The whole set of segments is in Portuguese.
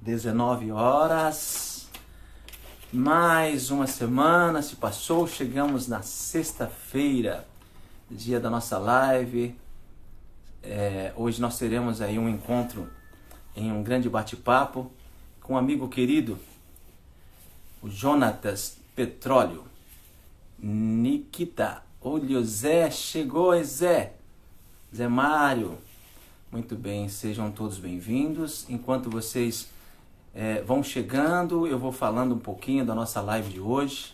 19 horas. Mais uma semana se passou, chegamos na sexta-feira, dia da nossa live. Hoje nós teremos aí um encontro em um grande bate-papo com um amigo querido, o Jonatas Petróleo. Nikita, olha, Zé, chegou, Zé Mário. Muito bem, sejam todos bem-vindos. Enquanto vocês vão chegando, eu vou falando um pouquinho da nossa live de hoje.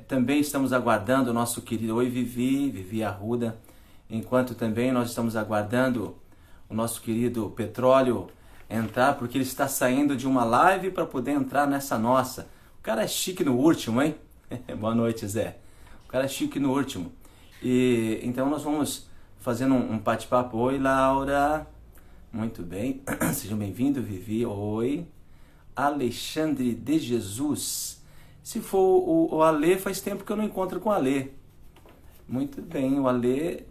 Também estamos aguardando o nosso querido Vivi Arruda, enquanto também nós estamos aguardando o nosso querido Petróleo entrar, porque ele está saindo de uma live para poder entrar nessa nossa. O cara é chique no último, hein? Boa noite, Zé. O cara é chique no último. E então nós vamos fazendo um bate-papo. Oi, Laura. Muito bem. Sejam bem-vindos, Vivi. Oi. Alexandre de Jesus. Se for o Alê, faz tempo que eu não encontro com o Alê. Muito bem, o Alê.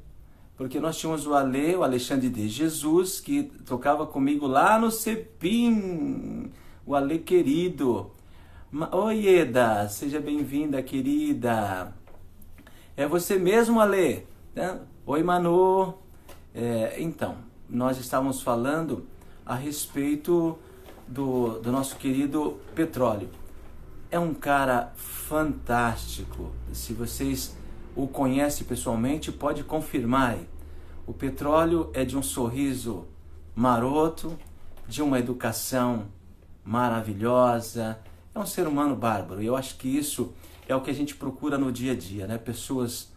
Porque nós tínhamos o Alê, o Alexandre de Jesus, que tocava comigo lá no Cepim. O Alê querido. Oi, Eda. Seja bem-vinda, querida. É você mesmo, Alê? Oi, Manu. Então, nós estávamos falando a respeito do nosso querido Petróleo. É um cara fantástico. Se vocês o conhecem pessoalmente, pode confirmar. O Petróleo é de um sorriso maroto, de uma educação maravilhosa. É um ser humano bárbaro. E eu acho que isso é o que a gente procura no dia a dia, né? Pessoas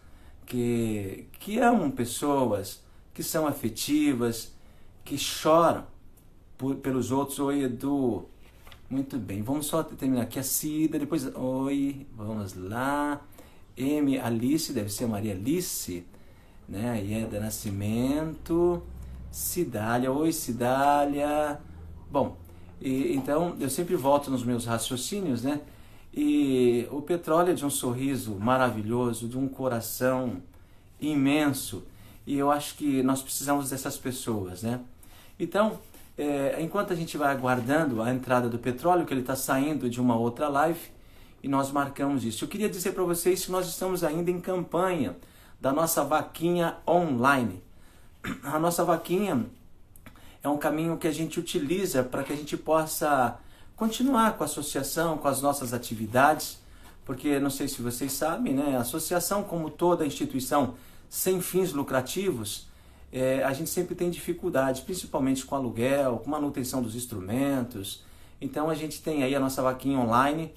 que amam pessoas, que são afetivas, que choram pelos outros. Oi, Edu. Muito bem, vamos só terminar aqui a Cida, depois... Oi, vamos lá. Alice, deve ser Maria Alice, né? Ieda Nascimento. Cidália, oi, Cidália. Bom, então eu sempre volto nos meus raciocínios, né? E o Petróleo é de um sorriso maravilhoso, de um coração imenso. E eu acho que nós precisamos dessas pessoas, né? Então, enquanto a gente vai aguardando a entrada do Petróleo, que ele está saindo de uma outra live, e nós marcamos isso. Eu queria dizer para vocês que nós estamos ainda em campanha da nossa vaquinha online. A nossa vaquinha é um caminho que a gente utiliza para que a gente possa continuar com a associação, com as nossas atividades, porque não sei se vocês sabem, né? A associação, como toda instituição sem fins lucrativos, a gente sempre tem dificuldades, principalmente com aluguel, com manutenção dos instrumentos. Então a gente tem aí a nossa vaquinha online.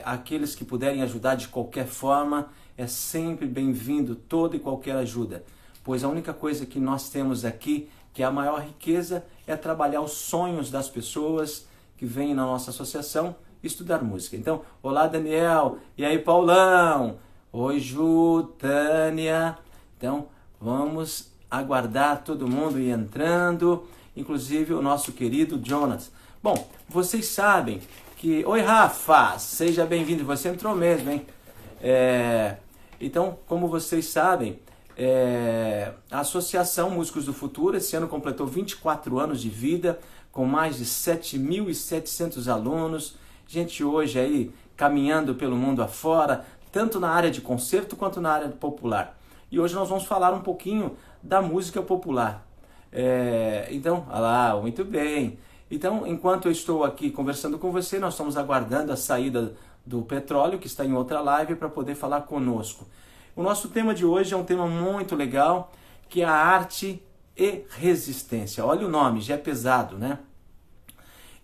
Aqueles que puderem ajudar de qualquer forma, é sempre bem-vindo toda e qualquer ajuda, pois a única coisa que nós temos aqui, que é a maior riqueza, é trabalhar os sonhos das pessoas que vêm na nossa associação estudar música. Então, olá, Daniel, e aí, Paulão, oi, Ju, Tânia. Então, vamos aguardar todo mundo ir entrando, inclusive o nosso querido Jonas. Bom, vocês sabem que... Oi, Rafa, seja bem-vindo, você entrou mesmo, hein? Então, como vocês sabem, a Associação Músicos do Futuro esse ano completou 24 anos de vida, com mais de 7.700 alunos, gente hoje aí caminhando pelo mundo afora, tanto na área de concerto quanto na área popular. E hoje nós vamos falar um pouquinho da música popular. Então, olha lá, muito bem. Então, enquanto eu estou aqui conversando com você, nós estamos aguardando a saída do Petróleo, que está em outra live, para poder falar conosco. O nosso tema de hoje é um tema muito legal, que é a arte e resistência. Olha o nome, já é pesado, né?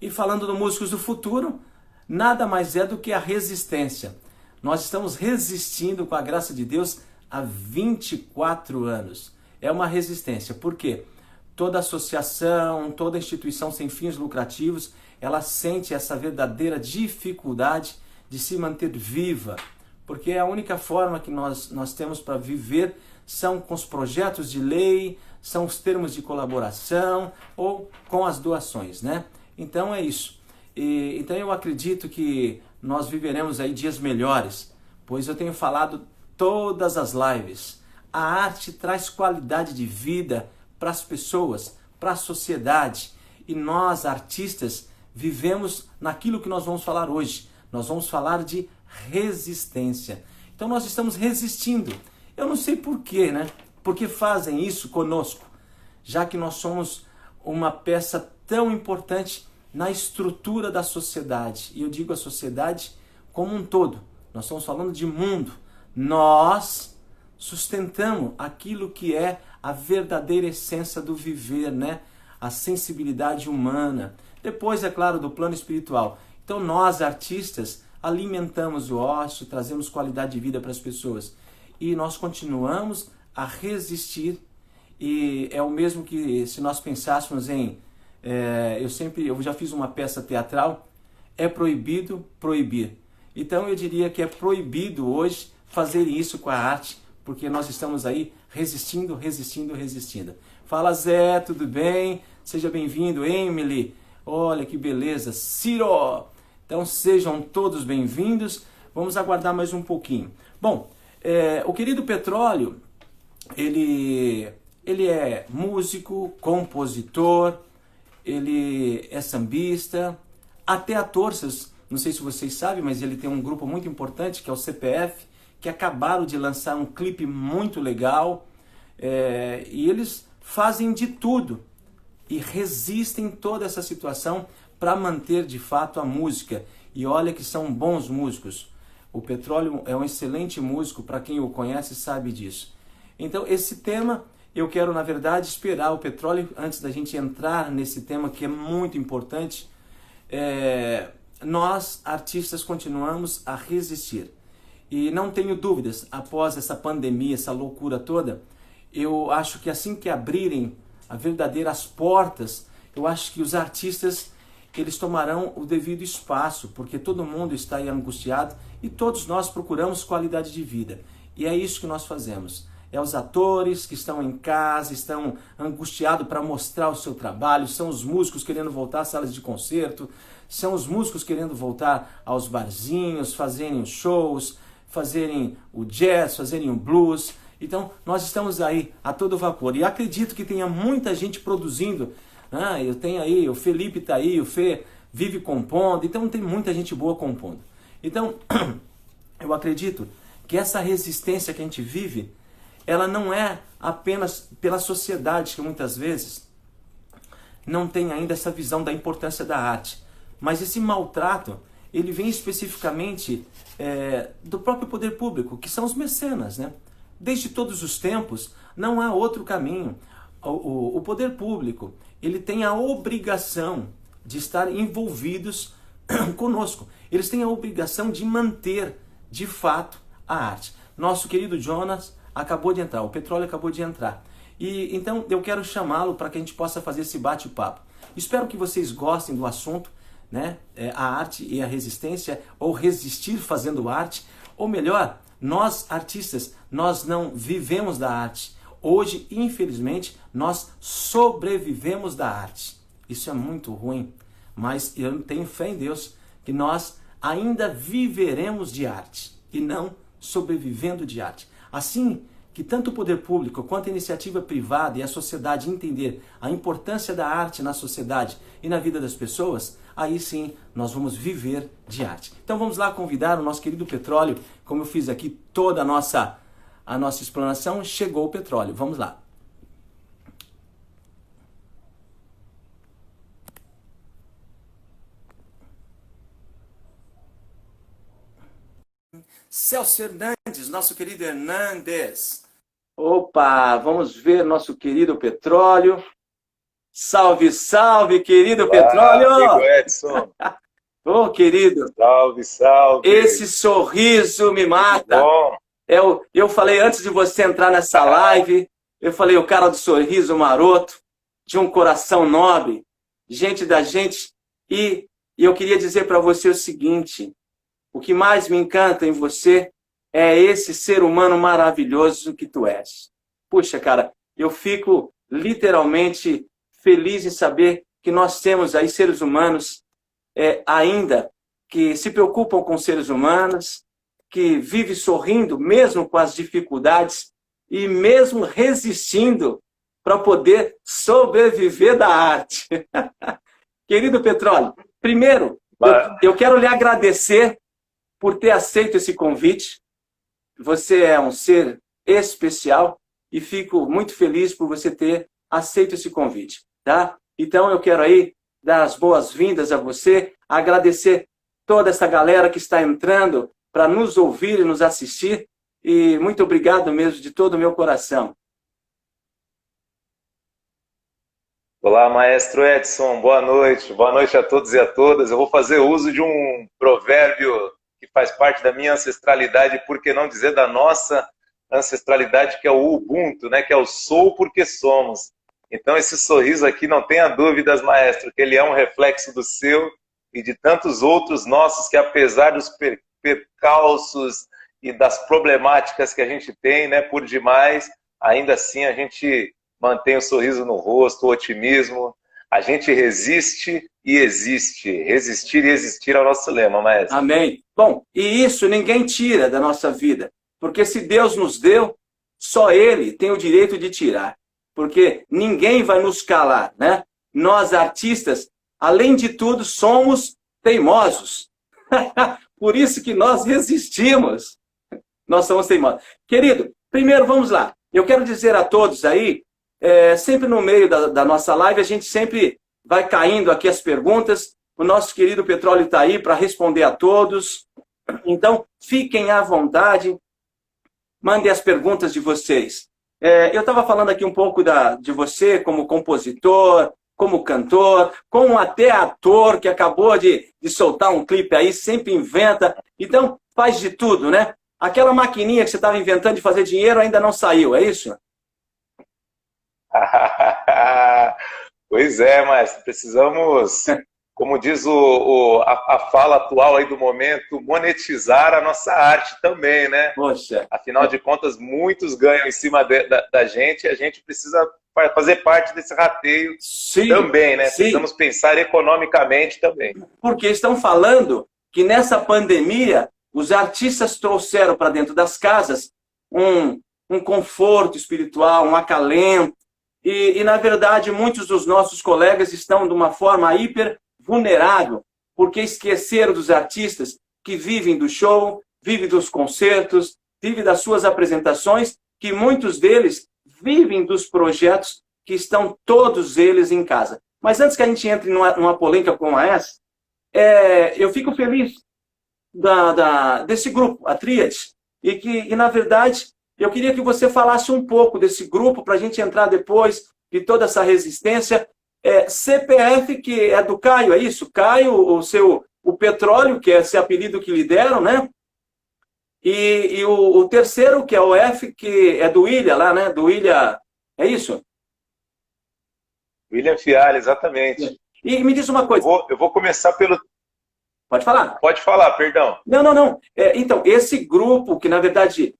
E falando do Músicos do Futuro, nada mais é do que a resistência. Nós estamos resistindo com a graça de Deus há 24 anos. É uma resistência. Por quê? Toda associação, toda instituição sem fins lucrativos, ela sente essa verdadeira dificuldade de se manter viva, porque a única forma que nós temos para viver são com os projetos de lei, são os termos de colaboração ou com as doações, né? Então é isso. Então eu acredito que nós viveremos aí dias melhores, pois eu tenho falado todas as lives. A arte traz qualidade de vida para as pessoas, para a sociedade. E nós, artistas, vivemos naquilo que nós vamos falar hoje. Nós vamos falar de resistência. Então nós estamos resistindo. Eu não sei por quê, né? Porque fazem isso conosco, já que nós somos uma peça tão importante na estrutura da sociedade. E eu digo a sociedade como um todo. Nós estamos falando de mundo. Nós sustentamos aquilo que é a verdadeira essência do viver, né? A sensibilidade humana. Depois, é claro, do plano espiritual. Então nós, artistas, alimentamos o ócio, trazemos qualidade de vida para as pessoas. E nós continuamos a resistir. E é o mesmo que se nós pensássemos em... eu já fiz uma peça teatral, é proibido proibir. Então eu diria que é proibido hoje fazer isso com a arte, porque nós estamos aí resistindo, resistindo, resistindo. Fala Zé, tudo bem? Seja bem-vindo, Emily. Olha que beleza, Ciro! Então sejam todos bem-vindos. Vamos aguardar mais um pouquinho. Bom, o querido Petróleo, ele é músico, compositor, ele é sambista, até ator, não sei se vocês sabem, mas ele tem um grupo muito importante, que é o CPF, que acabaram de lançar um clipe muito legal, e eles fazem de tudo e resistem toda essa situação para manter de fato a música. E olha que são bons músicos. O Petróleo é um excelente músico, para quem o conhece sabe disso. Então esse tema, eu quero na verdade esperar o Petróleo, antes da gente entrar nesse tema que é muito importante. Nós, artistas, continuamos a resistir. E não tenho dúvidas, após essa pandemia, essa loucura toda, eu acho que assim que abrirem as verdadeiras portas, eu acho que os artistas, eles tomarão o devido espaço, porque todo mundo está aí angustiado e todos nós procuramos qualidade de vida. E é isso que nós fazemos. É os atores que estão em casa, estão angustiados para mostrar o seu trabalho, são os músicos querendo voltar às salas de concerto, são os músicos querendo voltar aos barzinhos, fazerem os shows, fazerem o jazz, fazerem o blues. Então nós estamos aí a todo vapor. E acredito que tenha muita gente produzindo. Eu tenho aí, o Felipe está aí, o Fê vive compondo, então tem muita gente boa compondo. Então, eu acredito que essa resistência que a gente vive, ela não é apenas pela sociedade, que muitas vezes não tem ainda essa visão da importância da arte. Mas esse maltrato, ele vem especificamente do próprio poder público, que são os mecenas, né? Desde todos os tempos, não há outro caminho. O poder público, ele tem a obrigação de estar envolvidos conosco. Eles têm a obrigação de manter, de fato, a arte. Nosso querido Jonas acabou de entrar, o Petróleo acabou de entrar. E então eu quero chamá-lo para que a gente possa fazer esse bate-papo. Espero que vocês gostem do assunto, né? A arte e a resistência, ou resistir fazendo arte, ou melhor, nós artistas, nós não vivemos da arte. Hoje, infelizmente, nós sobrevivemos da arte. Isso é muito ruim, mas eu tenho fé em Deus que nós ainda viveremos de arte e não sobrevivendo de arte. Assim que tanto o poder público quanto a iniciativa privada e a sociedade entender a importância da arte na sociedade e na vida das pessoas, aí sim nós vamos viver de arte. Então vamos lá convidar o nosso querido Petróleo, como eu fiz aqui toda a nossa explanação, chegou o Petróleo. Vamos lá. Celso Hernandes, nosso querido Hernandes. Opa, vamos ver nosso querido Petróleo. Salve, salve, querido Olá, Petróleo! Amigo Edson. Ô, querido. Salve, salve. Esse sorriso me mata. Bom. Eu falei antes de você entrar nessa live, eu falei o cara do sorriso maroto, de um coração nobre, gente da gente. E eu queria dizer para você o seguinte, o que mais me encanta em você é esse ser humano maravilhoso que tu és. Puxa, cara, eu fico literalmente feliz em saber que nós temos aí seres humanos ainda que se preocupam com seres humanos, que vivem sorrindo mesmo com as dificuldades e mesmo resistindo para poder sobreviver da arte. Querido Petróleo, primeiro, eu quero lhe agradecer por ter aceito esse convite. Você é um ser especial e fico muito feliz por você ter aceito esse convite, tá? Então eu quero aí dar as boas-vindas a você, agradecer toda essa galera que está entrando para nos ouvir e nos assistir, e muito obrigado mesmo de todo o meu coração. Olá, maestro Edson, boa noite a todos e a todas. Eu vou fazer uso de um provérbio que faz parte da minha ancestralidade, por que não dizer da nossa ancestralidade, que é o Ubuntu, né? Que é o sou porque somos. Então esse sorriso aqui, não tenha dúvidas, maestro, que ele é um reflexo do seu e de tantos outros nossos que, apesar dos percalços e das problemáticas que a gente tem, né, por demais, ainda assim a gente mantém o sorriso no rosto, o otimismo. A gente resiste e existe. Resistir e existir é o nosso lema, maestro. Amém. Bom, e isso ninguém tira da nossa vida, porque se Deus nos deu, só Ele tem o direito de tirar, porque ninguém vai nos calar, né? Nós, artistas, além de tudo, somos teimosos. Por isso que nós resistimos. Nós somos teimosos. Querido, primeiro vamos lá. Eu quero dizer a todos aí, sempre no meio da nossa live, a gente sempre vai caindo aqui as perguntas. O nosso querido Petróleo está aí para responder a todos. Então, fiquem à vontade. Mandem as perguntas de vocês. Eu estava falando aqui um pouco de você como compositor, como cantor, como até ator que acabou de soltar um clipe aí, sempre inventa. Então, faz de tudo, né? Aquela maquininha que você estava inventando de fazer dinheiro ainda não saiu, é isso? Pois é, mas precisamos, como diz a fala atual aí do momento, monetizar a nossa arte também, né? Poxa. Afinal de contas, muitos ganham em cima da gente e a gente precisa fazer parte desse rateio. Sim, também, né? Sim. Precisamos pensar economicamente também. Porque estão falando que nessa pandemia os artistas trouxeram para dentro das casas um conforto espiritual, um acalento. E, na verdade, muitos dos nossos colegas estão de uma forma hiper vulnerável, porque esqueceram dos artistas que vivem do show, vivem dos concertos, vivem das suas apresentações, que muitos deles vivem dos projetos que estão todos eles em casa. Mas antes que a gente entre numa polêmica como essa, eu fico feliz desse grupo, a Tríade, e na verdade, eu queria que você falasse um pouco desse grupo, para a gente entrar depois de toda essa resistência. CPF, que é do Caio, é isso? Caio, o Petróleo, que é esse apelido que lhe deram, né? E o terceiro, que é o F, que é do William lá, né? Do William, é isso? William Fialho, exatamente. E me diz uma coisa. Eu vou começar pelo... Pode falar? Pode falar, perdão. Não. Então, esse grupo, que na verdade...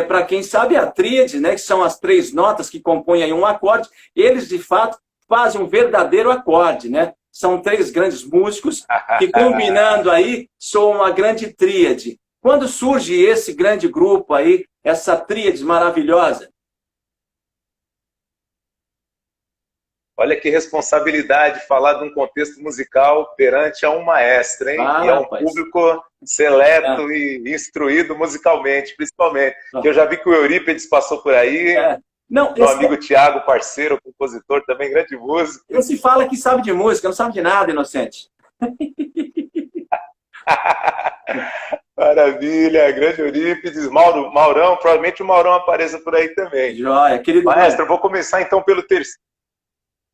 para quem sabe, a tríade, né, que são as 3 notas que compõem aí um acorde, eles, de fato, fazem um verdadeiro acorde, né? São 3 grandes músicos que, combinando aí, são uma grande tríade. Quando surge esse grande grupo aí, essa tríade maravilhosa? Olha que responsabilidade falar de um contexto musical perante a um maestro, hein? E é um público seleto e instruído musicalmente, principalmente. Que eu já vi que o Eurípides passou por aí. Não, meu amigo Tiago, parceiro, compositor, também grande músico. Esse fala que sabe de música, não sabe de nada, inocente. Maravilha, grande Eurípides, Maurão, provavelmente o Maurão apareça por aí também. Joia, querido. Maestro, eu vou começar então pelo terceiro.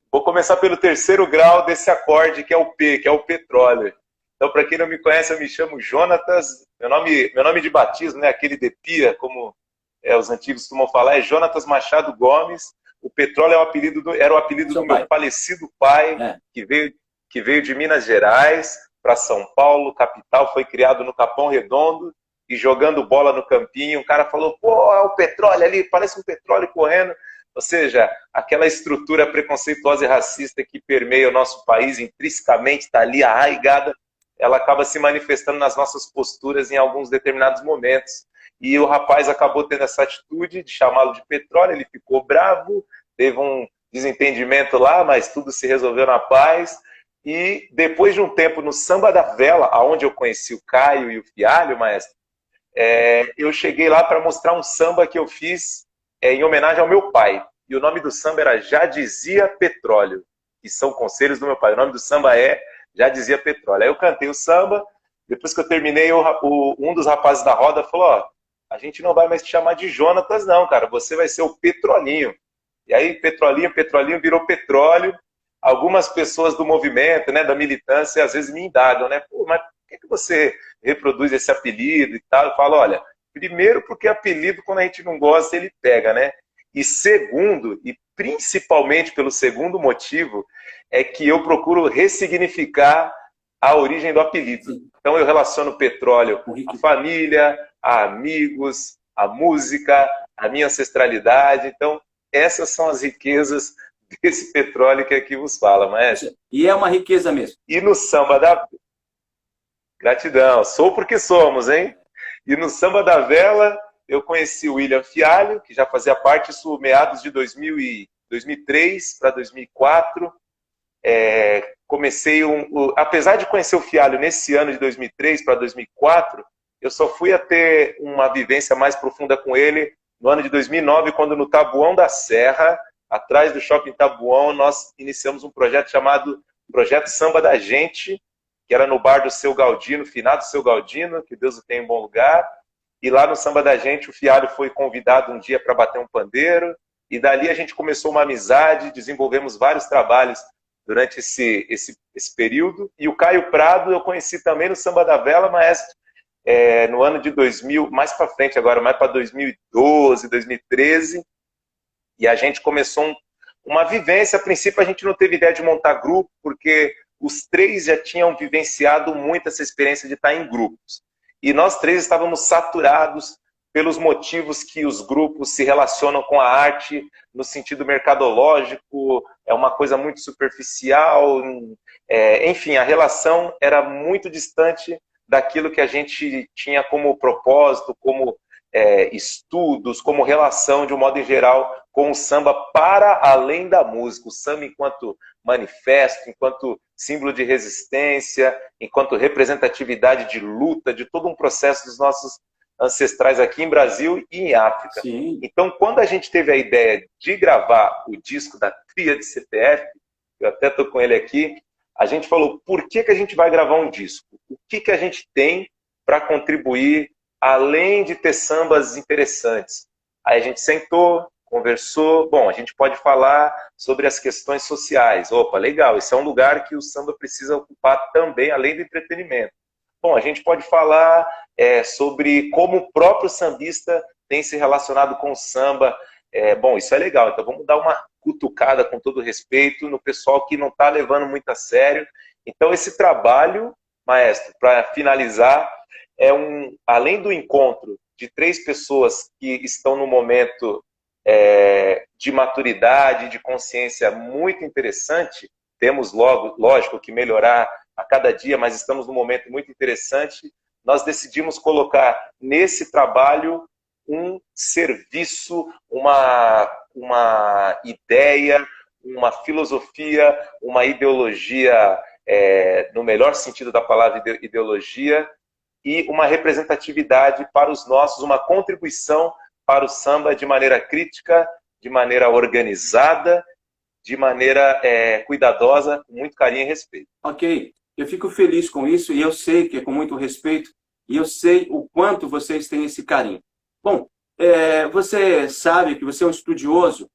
Vou começar pelo terceiro grau desse acorde, que é o P, que é o petróleo. Então, para quem não me conhece, eu me chamo Jonatas. Meu nome de batismo, né, aquele de pia, como os antigos costumam falar, é Jonatas Machado Gomes. O petróleo era o apelido do meu falecido pai, que veio de Minas Gerais para São Paulo, capital, foi criado no Capão Redondo, e jogando bola no campinho, um cara falou, pô, é o petróleo ali, parece um petróleo correndo. Ou seja, aquela estrutura preconceituosa e racista que permeia o nosso país, intrinsecamente está ali arraigada, ela acaba se manifestando nas nossas posturas em alguns determinados momentos. E o rapaz acabou tendo essa atitude de chamá-lo de petróleo, ele ficou bravo, teve um desentendimento lá, mas tudo se resolveu na paz. E depois de um tempo no Samba da Vela, onde eu conheci o Caio e o Fialho, maestro, eu cheguei lá para mostrar um samba que eu fiz em homenagem ao meu pai. E o nome do samba era Já Dizia Petróleo, que são conselhos do meu pai. O nome do samba é Já Dizia Petróleo. Aí eu cantei o samba, depois que eu terminei, um dos rapazes da roda falou, ó, a gente não vai mais te chamar de Jonatas não, cara, você vai ser o Petrolinho. E aí Petrolinho, Petrolinho virou Petróleo. Algumas pessoas do movimento, né, da militância, às vezes me indagam, né, pô, mas por que você reproduz esse apelido e tal? Eu falo, olha, primeiro porque apelido, quando a gente não gosta, ele pega, né? E segundo, e principalmente pelo segundo motivo, é que eu procuro ressignificar a origem do apelido. Sim. Então eu relaciono petróleo à família, a amigos, à música, à minha ancestralidade. Então essas são as riquezas desse petróleo que aqui vos fala, maestro. E é uma riqueza mesmo. E no samba da... Gratidão, sou porque somos, hein? E no Samba da Vela, eu conheci o William Fialho, que já fazia parte, isso meados de 2003 para 2004. Apesar de conhecer o Fialho nesse ano de 2003 para 2004, eu só fui a ter uma vivência mais profunda com ele no ano de 2009, quando no Taboão da Serra, atrás do Shopping Taboão, nós iniciamos um projeto chamado Projeto Samba da Gente, que era no bar do Seu Galdino, finado Seu Galdino, que Deus o tenha em bom lugar. E lá no Samba da Gente, o Fialho foi convidado um dia para bater um pandeiro, e dali a gente começou uma amizade, desenvolvemos vários trabalhos durante esse período. E o Caio Prado eu conheci também no Samba da Vela, maestro, no ano de 2000, mais para frente agora, mais para 2012, 2013, e a gente começou uma vivência. A princípio a gente não teve ideia de montar grupo, porque os três já tinham vivenciado muito essa experiência de estar em grupos. E nós três estávamos saturados pelos motivos que os grupos se relacionam com a arte no sentido mercadológico, é uma coisa muito superficial, enfim, a relação era muito distante daquilo que a gente tinha como propósito, como estudos, como relação, de um modo em geral, com o samba para além da música. O samba enquanto manifesto, enquanto símbolo de resistência, enquanto representatividade de luta, de todo um processo dos nossos ancestrais aqui em Brasil e em África. Sim. Então, quando a gente teve a ideia de gravar o disco da Tríade CPF, eu até estou com ele aqui, a gente falou, por que a gente vai gravar um disco? O que a gente tem para contribuir, além de ter sambas interessantes? Aí a gente sentou, conversou, bom, a gente pode falar sobre as questões sociais. Opa, legal, esse é um lugar que o samba precisa ocupar também, além do entretenimento. Bom, a gente pode falar sobre como o próprio sambista tem se relacionado com o samba. Bom, isso é legal, então vamos dar uma cutucada, com todo respeito, no pessoal que não está levando muito a sério. Então esse trabalho, maestro, para finalizar, além do encontro de três pessoas que estão no momento de maturidade, de consciência muito interessante, temos lógico que melhorar a cada dia, mas estamos num momento muito interessante, nós decidimos colocar nesse trabalho um serviço, uma ideia, uma filosofia, uma ideologia, no melhor sentido da palavra ideologia, e uma representatividade para os nossos, uma contribuição para o samba de maneira crítica, de maneira organizada, de maneira cuidadosa, com muito carinho e respeito. Ok, eu fico feliz com isso, e eu sei que é com muito respeito, e eu sei o quanto vocês têm esse carinho. Bom, você sabe que você é um estudioso,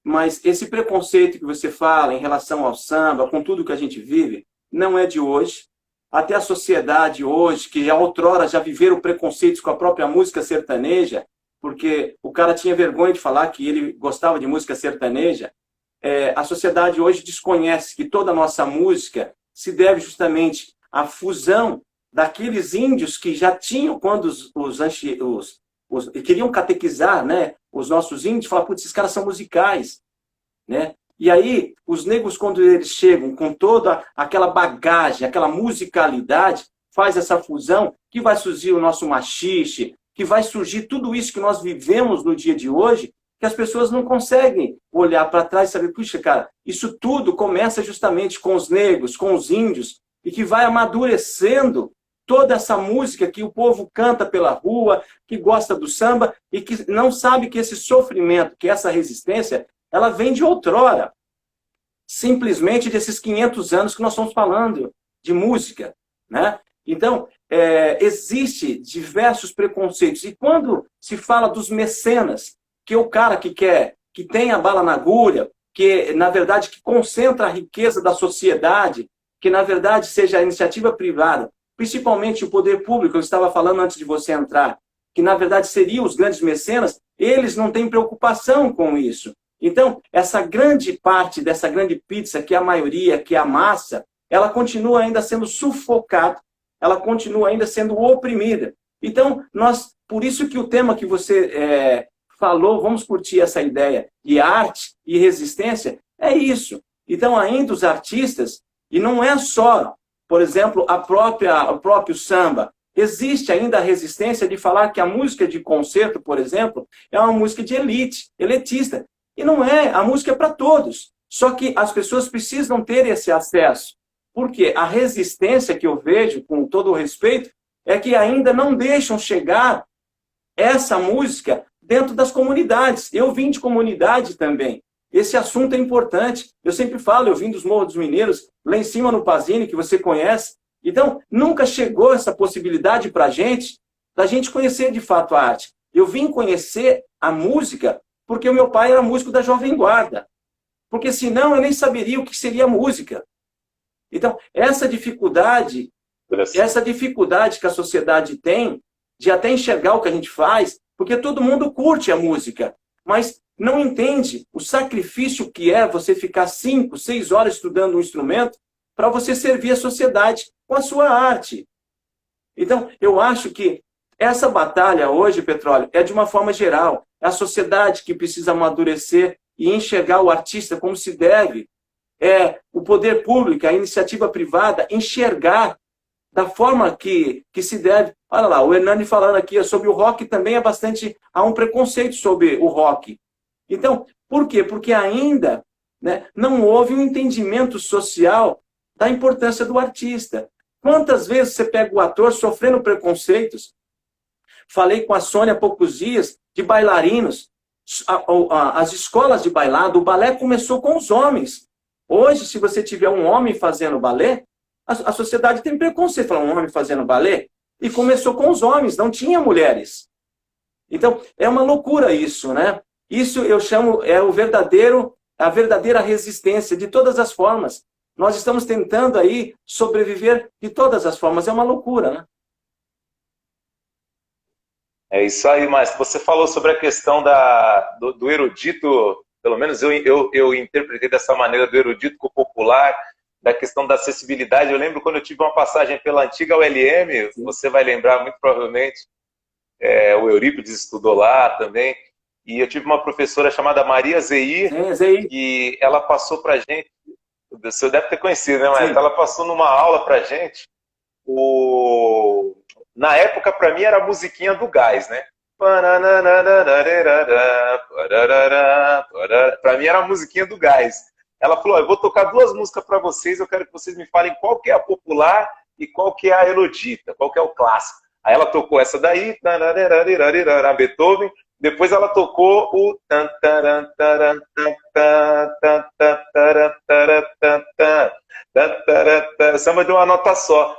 mas esse preconceito que você fala em relação ao samba, com tudo que a gente vive, não é de hoje. Até a sociedade hoje, que outrora já viveram preconceitos com a própria música sertaneja, porque o cara tinha vergonha de falar que ele gostava de música sertaneja, a sociedade hoje desconhece que toda a nossa música se deve justamente à fusão daqueles índios que já tinham, quando queriam catequizar, né, os nossos índios, falaram, putz, esses caras são musicais, né? E aí, os negros, quando eles chegam com toda aquela bagagem, aquela musicalidade, faz essa fusão, que vai surgir o nosso machixe, que vai surgir tudo isso que nós vivemos no dia de hoje, que as pessoas não conseguem olhar para trás e saber, puxa, cara, isso tudo começa justamente com os negros, com os índios, e que vai amadurecendo toda essa música que o povo canta pela rua, que gosta do samba, e que não sabe que esse sofrimento, que essa resistência, ela vem de outrora. Simplesmente desses 500 anos que nós estamos falando de música, né? Então, existe diversos preconceitos. E quando se fala dos mecenas, que é o cara que tem a bala na agulha, que, na verdade, que concentra a riqueza da sociedade, que, na verdade, seja a iniciativa privada, principalmente o poder público, eu estava falando antes de você entrar, que, na verdade, seriam os grandes mecenas, eles não têm preocupação com isso. Então, essa grande parte dessa grande pizza, que é a maioria, que é a massa, ela continua ainda sendo sufocada, ela continua ainda sendo oprimida. Então, por isso que o tema que você falou, vamos curtir essa ideia de arte e resistência, é isso. Então, ainda os artistas, e não é só, por exemplo, o próprio samba, existe ainda a resistência de falar que a música de concerto, por exemplo, é uma música de elite, elitista. E não é, a música é para todos. Só que as pessoas precisam ter esse acesso. Porque a resistência que eu vejo, com todo o respeito, é que ainda não deixam chegar essa música dentro das comunidades. Eu vim de comunidade também. Esse assunto é importante. Eu sempre falo, eu vim dos Morros dos Mineiros, lá em cima no Pazini, que você conhece. Então, nunca chegou essa possibilidade para a gente, da gente conhecer de fato a arte. Eu vim conhecer a música porque o meu pai era músico da Jovem Guarda. Porque senão eu nem saberia o que seria música. Então, essa dificuldade que a sociedade tem de até enxergar o que a gente faz, porque todo mundo curte a música, mas não entende o sacrifício que é você ficar 5, 6 horas estudando um instrumento para você servir a sociedade com a sua arte. Então, eu acho que essa batalha hoje, Petróleo, é de uma forma geral. É a sociedade que precisa amadurecer e enxergar o artista como se deve. É o poder público, a iniciativa privada, enxergar da forma que se deve. Olha lá, o Hernani falando aqui sobre o rock também há um preconceito sobre o rock. Então, por quê? Porque ainda, né, não houve um entendimento social da importância do artista. Quantas vezes você pega o ator sofrendo preconceitos? Falei com a Sônia há poucos dias de bailarinos. As escolas de bailado, o balé começou com os homens. Hoje, se você tiver um homem fazendo balé, a sociedade tem preconceito. Fala, um homem fazendo balé? E começou com os homens, não tinha mulheres. Então, é uma loucura isso, né? Isso eu chamo, a verdadeira resistência de todas as formas. Nós estamos tentando aí sobreviver de todas as formas. É uma loucura, né? É isso aí, mas você falou sobre a questão do erudito, pelo menos eu interpretei dessa maneira, do erudito com o popular, da questão da acessibilidade. Eu lembro quando eu tive uma passagem pela antiga ULM, você vai lembrar muito provavelmente, o Eurípides estudou lá também, e eu tive uma professora chamada Maria Zeir, que ela passou pra gente, você deve ter conhecido, né, mas ela passou numa aula pra gente, na época, para mim, era a musiquinha do Gás, né? Para mim, era a musiquinha do Gás. Ela falou, eu vou tocar 2 músicas para vocês, eu quero que vocês me falem qual que é a popular e qual que é a erudita, qual que é o clássico. Aí ela tocou essa daí, Beethoven, depois ela tocou o samba de uma nota só.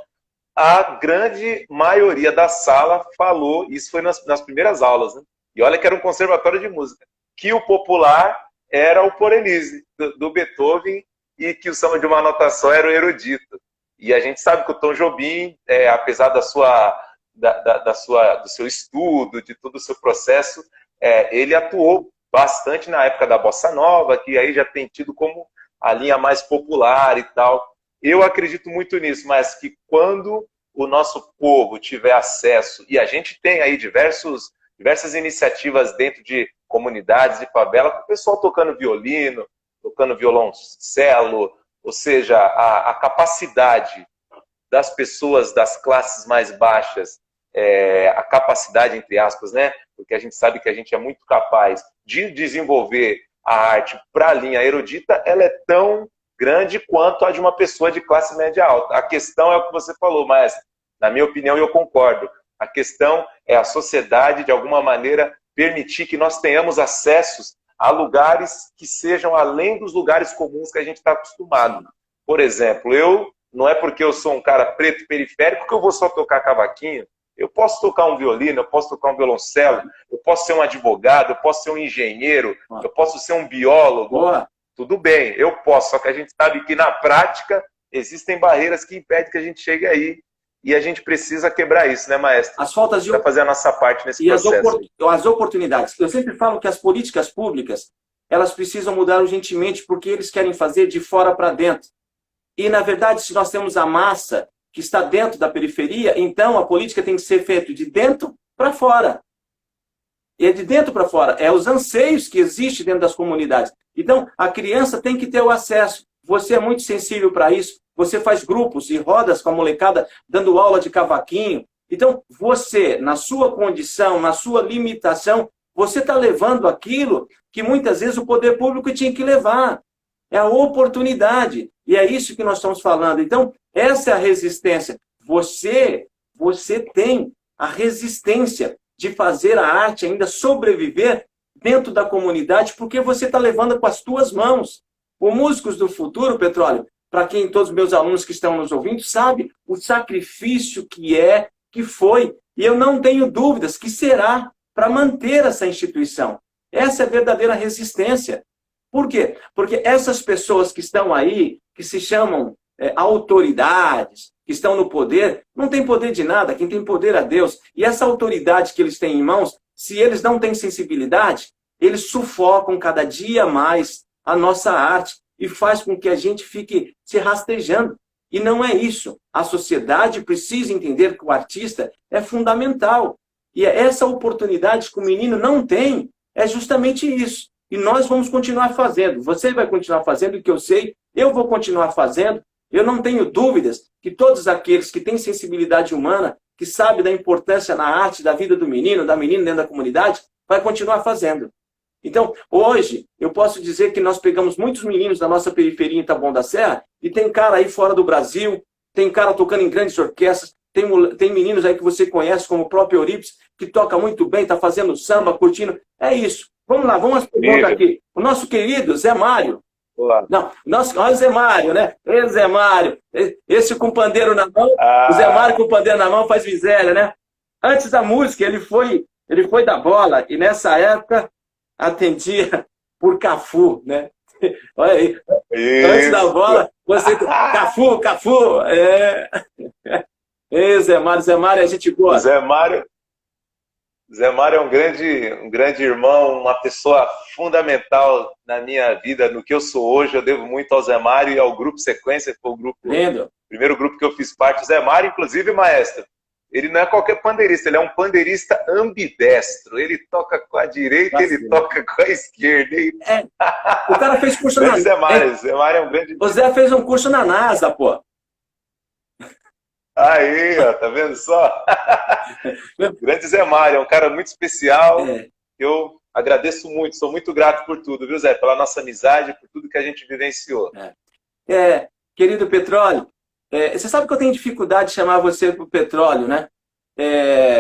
A grande maioria da sala falou, isso foi nas primeiras aulas, né? E olha que era um conservatório de música, que o popular era o Por Elise, do Beethoven, e que o samba de uma nota só era o erudito. E a gente sabe que o Tom Jobim, apesar do seu estudo, de todo o seu processo, ele atuou bastante na época da Bossa Nova, que aí já tem tido como a linha mais popular e tal. Eu acredito muito nisso, mas que quando o nosso povo tiver acesso, e a gente tem aí diversas iniciativas dentro de comunidades de favela, com o pessoal tocando violino, tocando violoncelo, ou seja, a capacidade das pessoas das classes mais baixas a capacidade, entre aspas, né? Porque a gente sabe que a gente é muito capaz de desenvolver a arte para a linha erudita, ela é tão grande quanto a de uma pessoa de classe média alta. A questão é o que você falou, mas, na minha opinião, eu concordo. A questão é a sociedade, de alguma maneira, permitir que nós tenhamos acessos a lugares que sejam além dos lugares comuns que a gente está acostumado. Por exemplo, não é porque eu sou um cara preto periférico que eu vou só tocar cavaquinho. Eu posso tocar um violino, eu posso tocar um violoncelo, eu posso ser um advogado, eu posso ser um engenheiro, eu posso ser um biólogo. Boa. Tudo bem, eu posso, só que a gente sabe que na prática existem barreiras que impedem que a gente chegue aí. E a gente precisa quebrar isso, né, maestro? As faltas de... Para fazer a nossa parte nesse e processo. as oportunidades. Eu sempre falo que as políticas públicas, elas precisam mudar urgentemente porque eles querem fazer de fora para dentro. E, na verdade, se nós temos a massa que está dentro da periferia, então a política tem que ser feita de dentro para fora. E é de dentro para fora. É os anseios que existem dentro das comunidades. Então, a criança tem que ter o acesso. Você é muito sensível para isso. Você faz grupos e rodas com a molecada dando aula de cavaquinho. Então, você, na sua condição, na sua limitação, você está levando aquilo que muitas vezes o poder público tinha que levar. É a oportunidade. E é isso que nós estamos falando. Então, essa é a resistência. Você tem a resistência de fazer a arte ainda sobreviver dentro da comunidade, porque você está levando com as tuas mãos. O Músicos do Futuro, Petróleo, para quem todos os meus alunos que estão nos ouvindo, sabe o sacrifício que foi, e eu não tenho dúvidas que será para manter essa instituição. Essa é a verdadeira resistência. Por quê? Porque essas pessoas que estão aí, que se chamam autoridades, que estão no poder, não tem poder de nada, quem tem poder é Deus. E essa autoridade que eles têm em mãos, se eles não têm sensibilidade, eles sufocam cada dia mais a nossa arte e faz com que a gente fique se rastejando. E não é isso. A sociedade precisa entender que o artista é fundamental. E essa oportunidade que o menino não tem é justamente isso. E nós vamos continuar fazendo. Você vai continuar fazendo o que eu sei, eu vou continuar fazendo. Eu não tenho dúvidas que todos aqueles que têm sensibilidade humana, que sabem da importância na arte, da vida do menino, da menina dentro da comunidade, vai continuar fazendo. Então, hoje, eu posso dizer que nós pegamos muitos meninos da nossa periferia em Taboão da Serra, e tem cara aí fora do Brasil, tem cara tocando em grandes orquestras, tem meninos aí que você conhece, como o próprio Eurípides, que toca muito bem, está fazendo samba, curtindo. É isso. Vamos lá, vamos às perguntas aqui. O nosso querido Zé Mário. Olá. Não, olha o Zé Mário, né? Zé Mário. Esse com pandeiro na mão, o Zé Mário com pandeiro na mão faz miséria, né? Antes da música, ele foi da bola, e nessa época atendia por Cafu, né? Olha aí. Isso. Antes da bola, você... Cafu. Zé Mário é gente boa. Zé Mário é um grande irmão, uma pessoa fundamental na minha vida, no que eu sou hoje. Eu devo muito ao Zé Mário e ao Grupo Sequência, que foi o primeiro grupo que eu fiz parte. O Zé Mário, inclusive, maestro, ele não é qualquer pandeirista, ele é um pandeirista ambidestro. Ele toca com a direita, ele toca com a esquerda. O cara fez curso na NASA. Zé Mário é um grande... O Zé fez um curso na NASA, pô. Aí, ó, tá vendo só? Grande Zé Mário, é um cara muito especial. Eu agradeço muito, sou muito grato por tudo, viu, Zé? Pela nossa amizade, por tudo que a gente vivenciou. Querido Petróleo, você sabe que eu tenho dificuldade de chamar você pro Petróleo, né?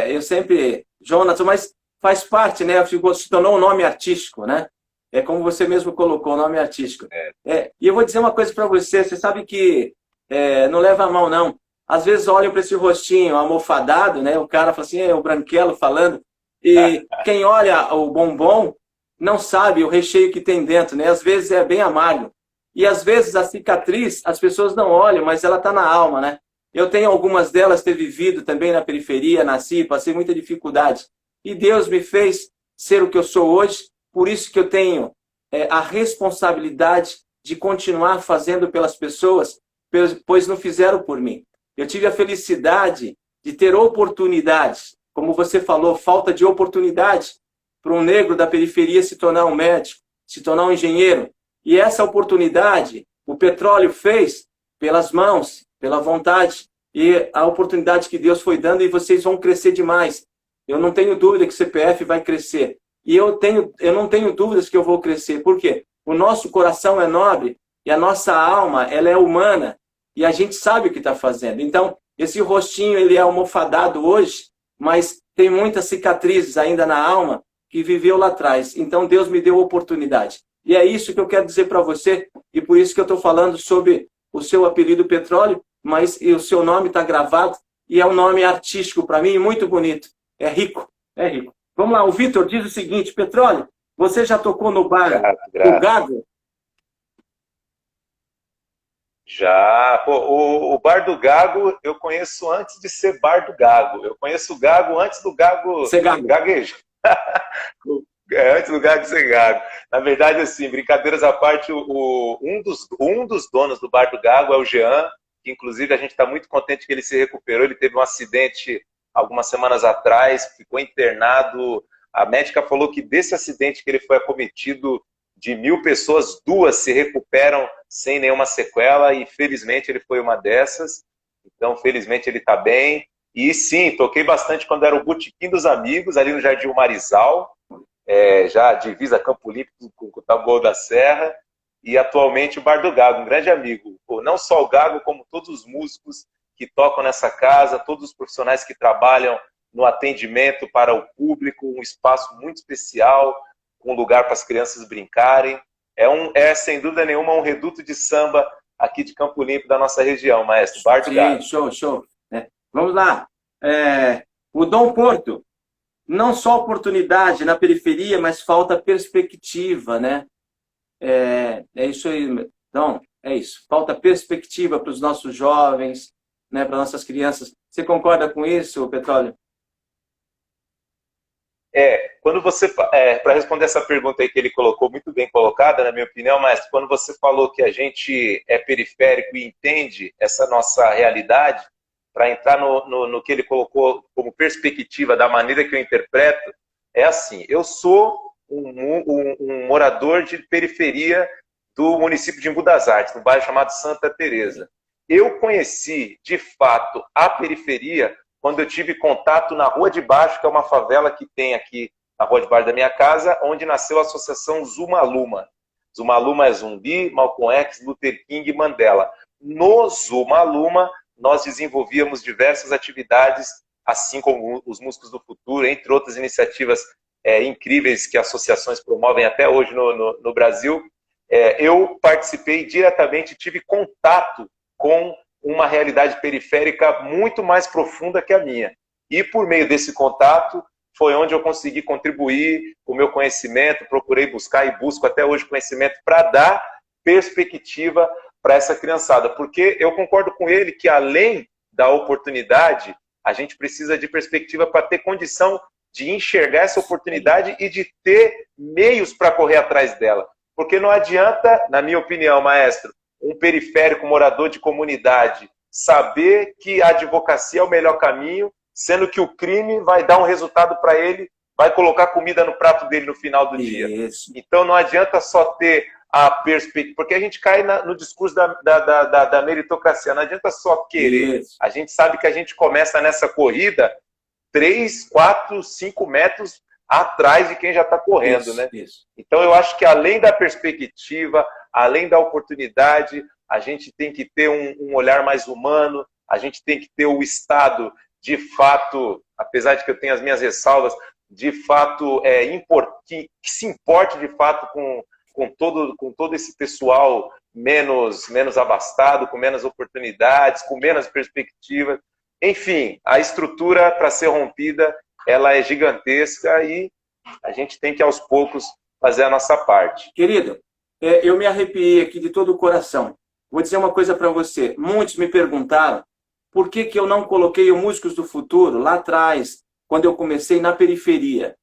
Eu sempre... Jonathan, mas faz parte, né? Se tornou um nome artístico, né? É como você mesmo colocou, nome artístico. E eu vou dizer uma coisa para você, você sabe que não leva a mão, não. Às vezes olham para esse rostinho almofadado, né? O cara fala assim, o branquelo falando. E quem olha o bombom não sabe o recheio que tem dentro, né? Às vezes é bem amargo. E às vezes a cicatriz, as pessoas não olham, mas ela está na alma, né? Eu tenho algumas delas ter vivido também na periferia, nasci, passei muita dificuldade. E Deus me fez ser o que eu sou hoje, por isso que eu tenho a responsabilidade de continuar fazendo pelas pessoas, pois não fizeram por mim. Eu tive a felicidade de ter oportunidades, como você falou, falta de oportunidade para um negro da periferia se tornar um médico, se tornar um engenheiro. E essa oportunidade, o Petróleo fez pelas mãos, pela vontade e a oportunidade que Deus foi dando, e vocês vão crescer demais. Eu não tenho dúvida que o CPF vai crescer. E eu não tenho dúvidas que eu vou crescer. Por quê? O nosso coração é nobre e a nossa alma, ela é humana, e a gente sabe o que está fazendo. Então, esse rostinho, ele é almofadado hoje, mas tem muitas cicatrizes ainda na alma que viveu lá atrás. Então, Deus me deu oportunidade. E é isso que eu quero dizer para você, e por isso que eu estou falando sobre o seu apelido Petróleo, mas o seu nome está gravado, e é um nome artístico para mim, muito bonito. É rico, é rico. Vamos lá, o Vitor diz o seguinte: Petróleo, você já tocou no bar do Gago? Já. Pô, o Bar do Gago eu conheço antes de ser Bar do Gago. Eu conheço o Gago antes do Gago gaguejar. Antes do Gago ser Gago. Na verdade, assim, brincadeiras à parte, um dos donos do Bar do Gago é o Jean, que inclusive a gente está muito contente que ele se recuperou. Ele teve um acidente algumas semanas atrás, ficou internado. A médica falou que desse acidente que ele foi acometido, de 1.000 pessoas, 2 se recuperam sem nenhuma sequela, e felizmente ele foi uma dessas. Então, felizmente ele está bem. E sim, toquei bastante quando era o Botequim dos Amigos, ali no Jardim Marizal, já divisa Campo Limpo com o Taboão da Serra, e atualmente o Bar do Gago, um grande amigo. Não só o Gago, como todos os músicos que tocam nessa casa, todos os profissionais que trabalham no atendimento para o público, um espaço muito especial, com lugar para as crianças brincarem. É sem dúvida nenhuma, um reduto de samba aqui de Campo Limpo, da nossa região, maestro. Bar do Gago. Show. Vamos lá. O Dom Porto, não só oportunidade na periferia, mas falta perspectiva, né? É isso aí, Dom, é isso. Falta perspectiva para os nossos jovens, né, para nossas crianças. Você concorda com isso, Petróleo? Quando você, para responder essa pergunta aí que ele colocou, muito bem colocada, na minha opinião, mas quando você falou que a gente é periférico e entende essa nossa realidade, para entrar no que ele colocou como perspectiva, da maneira que eu interpreto, é assim: eu sou um morador de periferia do município de Embu das Artes, no bairro chamado Santa Teresa. Eu conheci, de fato, a periferia quando eu tive contato na Rua de Baixo, que é uma favela que tem aqui na Rua de Baixo da minha casa, onde nasceu a associação Zuma Luma. Zuma Luma é Zumbi, Malcolm X, Luther King e Mandela. No Zuma Luma, nós desenvolvíamos diversas atividades, assim como os Músicos do Futuro, entre outras iniciativas incríveis que associações promovem até hoje no Brasil. Eu participei diretamente, tive contato com uma realidade periférica muito mais profunda que a minha. E por meio desse contato foi onde eu consegui contribuir com o meu conhecimento, procurei buscar e busco até hoje conhecimento para dar perspectiva para essa criançada. Porque eu concordo com ele que, além da oportunidade, a gente precisa de perspectiva para ter condição de enxergar essa oportunidade e de ter meios para correr atrás dela. Porque não adianta, na minha opinião, maestro, um periférico morador de comunidade saber que a advocacia é o melhor caminho, sendo que o crime vai dar um resultado para ele, vai colocar comida no prato dele no final do dia. Então não adianta só ter a perspectiva, porque a gente cai no discurso da meritocracia, não adianta só querer. A gente sabe que a gente começa nessa corrida 3, 4, 5 metros atrás de quem já está correndo, né? Então eu acho que, além da perspectiva, além da oportunidade, a gente tem que ter um olhar mais humano, a gente tem que ter o Estado, de fato, apesar de que eu tenho as minhas ressalvas, de fato, que se importe de fato com todo esse pessoal menos abastado, com menos oportunidades, com menos perspectivas. Enfim, a estrutura, para ser rompida, ela é gigantesca e a gente tem que, aos poucos, fazer a nossa parte. Querido, eu me arrepiei aqui de todo o coração. Vou dizer uma coisa para você. Muitos me perguntaram por que eu não coloquei o Músicos do Futuro lá atrás, quando eu comecei na periferia.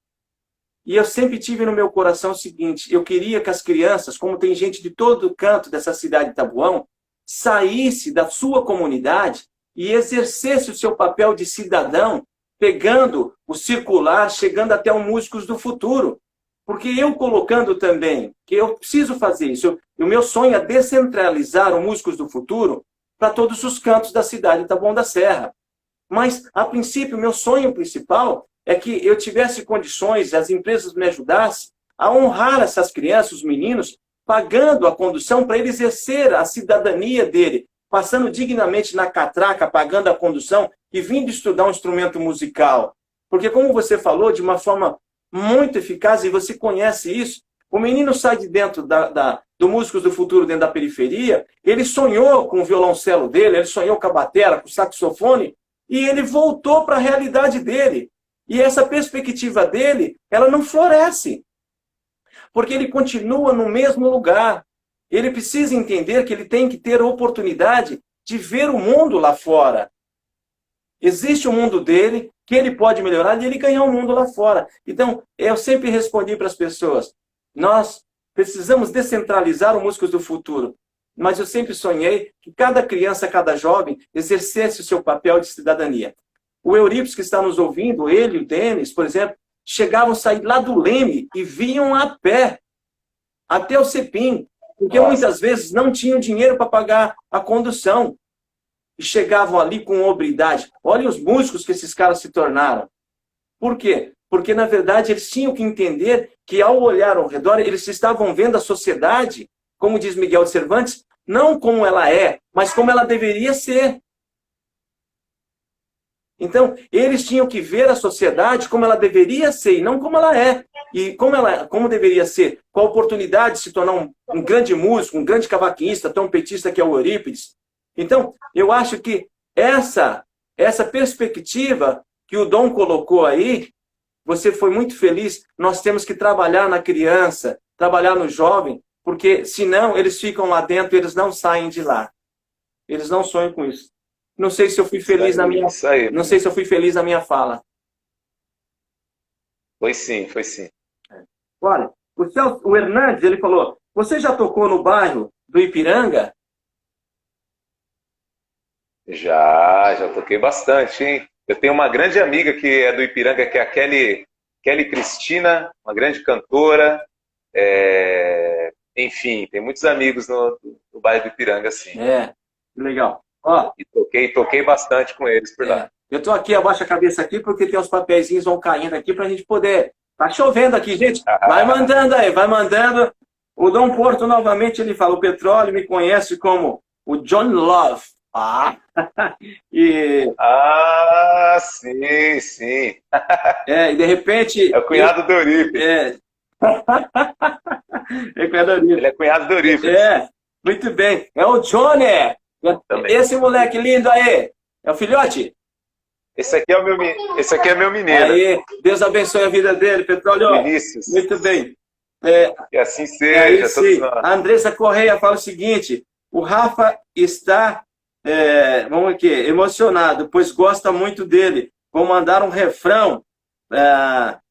E eu sempre tive no meu coração o seguinte: eu queria que as crianças, como tem gente de todo canto dessa cidade de Taboão, saísse da sua comunidade e exercesse o seu papel de cidadão, pegando o circular, chegando até o Músicos do Futuro. Porque eu colocando também, que eu preciso fazer isso, o meu sonho é descentralizar o Músicos do Futuro para todos os cantos da cidade de Taboão da Serra. Mas, a princípio, meu sonho principal é que eu tivesse condições, as empresas me ajudassem a honrar essas crianças, os meninos, pagando a condução para ele exercer a cidadania dele, passando dignamente na catraca, pagando a condução e vindo estudar um instrumento musical. Porque, como você falou, de uma forma muito eficaz, e você conhece isso, o menino sai de dentro do Músicos do Futuro, dentro da periferia, ele sonhou com o violoncelo dele, ele sonhou com a batera, com o saxofone, e ele voltou para a realidade dele. E essa perspectiva dele, ela não floresce. Porque ele continua no mesmo lugar. Ele precisa entender que ele tem que ter a oportunidade de ver o mundo lá fora. Existe o mundo dele, que ele pode melhorar, e ele ganhar o mundo lá fora. Então, eu sempre respondi para as pessoas, nós precisamos descentralizar o Músicos do Futuro. Mas eu sempre sonhei que cada criança, cada jovem, exercesse o seu papel de cidadania. O Eurípides, que está nos ouvindo, ele e o Denis, por exemplo, chegavam a sair lá do Leme e vinham a pé até o Cepim, porque muitas vezes não tinham dinheiro para pagar a condução. E chegavam ali com hombridade. Olhem os músicos que esses caras se tornaram. Por quê? Porque, na verdade, eles tinham que entender que, ao olhar ao redor, eles estavam vendo a sociedade, como diz Miguel de Cervantes, não como ela é, mas como ela deveria ser. Então, eles tinham que ver a sociedade como ela deveria ser, e não como ela é. E como deveria ser, com a oportunidade de se tornar um grande músico, um grande cavaquinista, trompetista que é o Eurípides. Então, eu acho que essa perspectiva que o Dom colocou aí, você foi muito feliz. Nós temos que trabalhar na criança, trabalhar no jovem, porque senão eles ficam lá dentro e eles não saem de lá. Eles não sonham com isso. Não sei se eu fui feliz não sei se eu fui feliz na minha fala. Foi sim, foi sim. Olha, o Hernandes, ele falou, você já tocou no bairro do Ipiranga? Já toquei bastante, hein? Eu tenho uma grande amiga que é do Ipiranga, que é a Kelly Cristina, uma grande cantora. Enfim, tem muitos amigos no bairro do Ipiranga, sim. Legal. Ó, e toquei bastante com eles por lá. Eu estou aqui, abaixa a cabeça aqui, porque tem uns papeizinhos vão caindo aqui para a gente poder... Tá chovendo aqui, gente. Vai mandando aí, vai mandando. O Dom Porto, novamente, ele fala, o Petróleo me conhece como o John Love. Sim, sim. E de repente... É o cunhado do Eurípides. Ele é cunhado do Eurípides. Muito bem. É o Johnny. Também. Esse moleque lindo aí. É o filhote? Esse aqui é meu menino. Aí, Deus abençoe a vida dele, Petróleo. Vinícius. Muito bem. Que assim seja. Sim. A Andressa Correia fala o seguinte, o Rafa está... vamos aqui, emocionado, pois gosta muito dele. Vou mandar um refrão.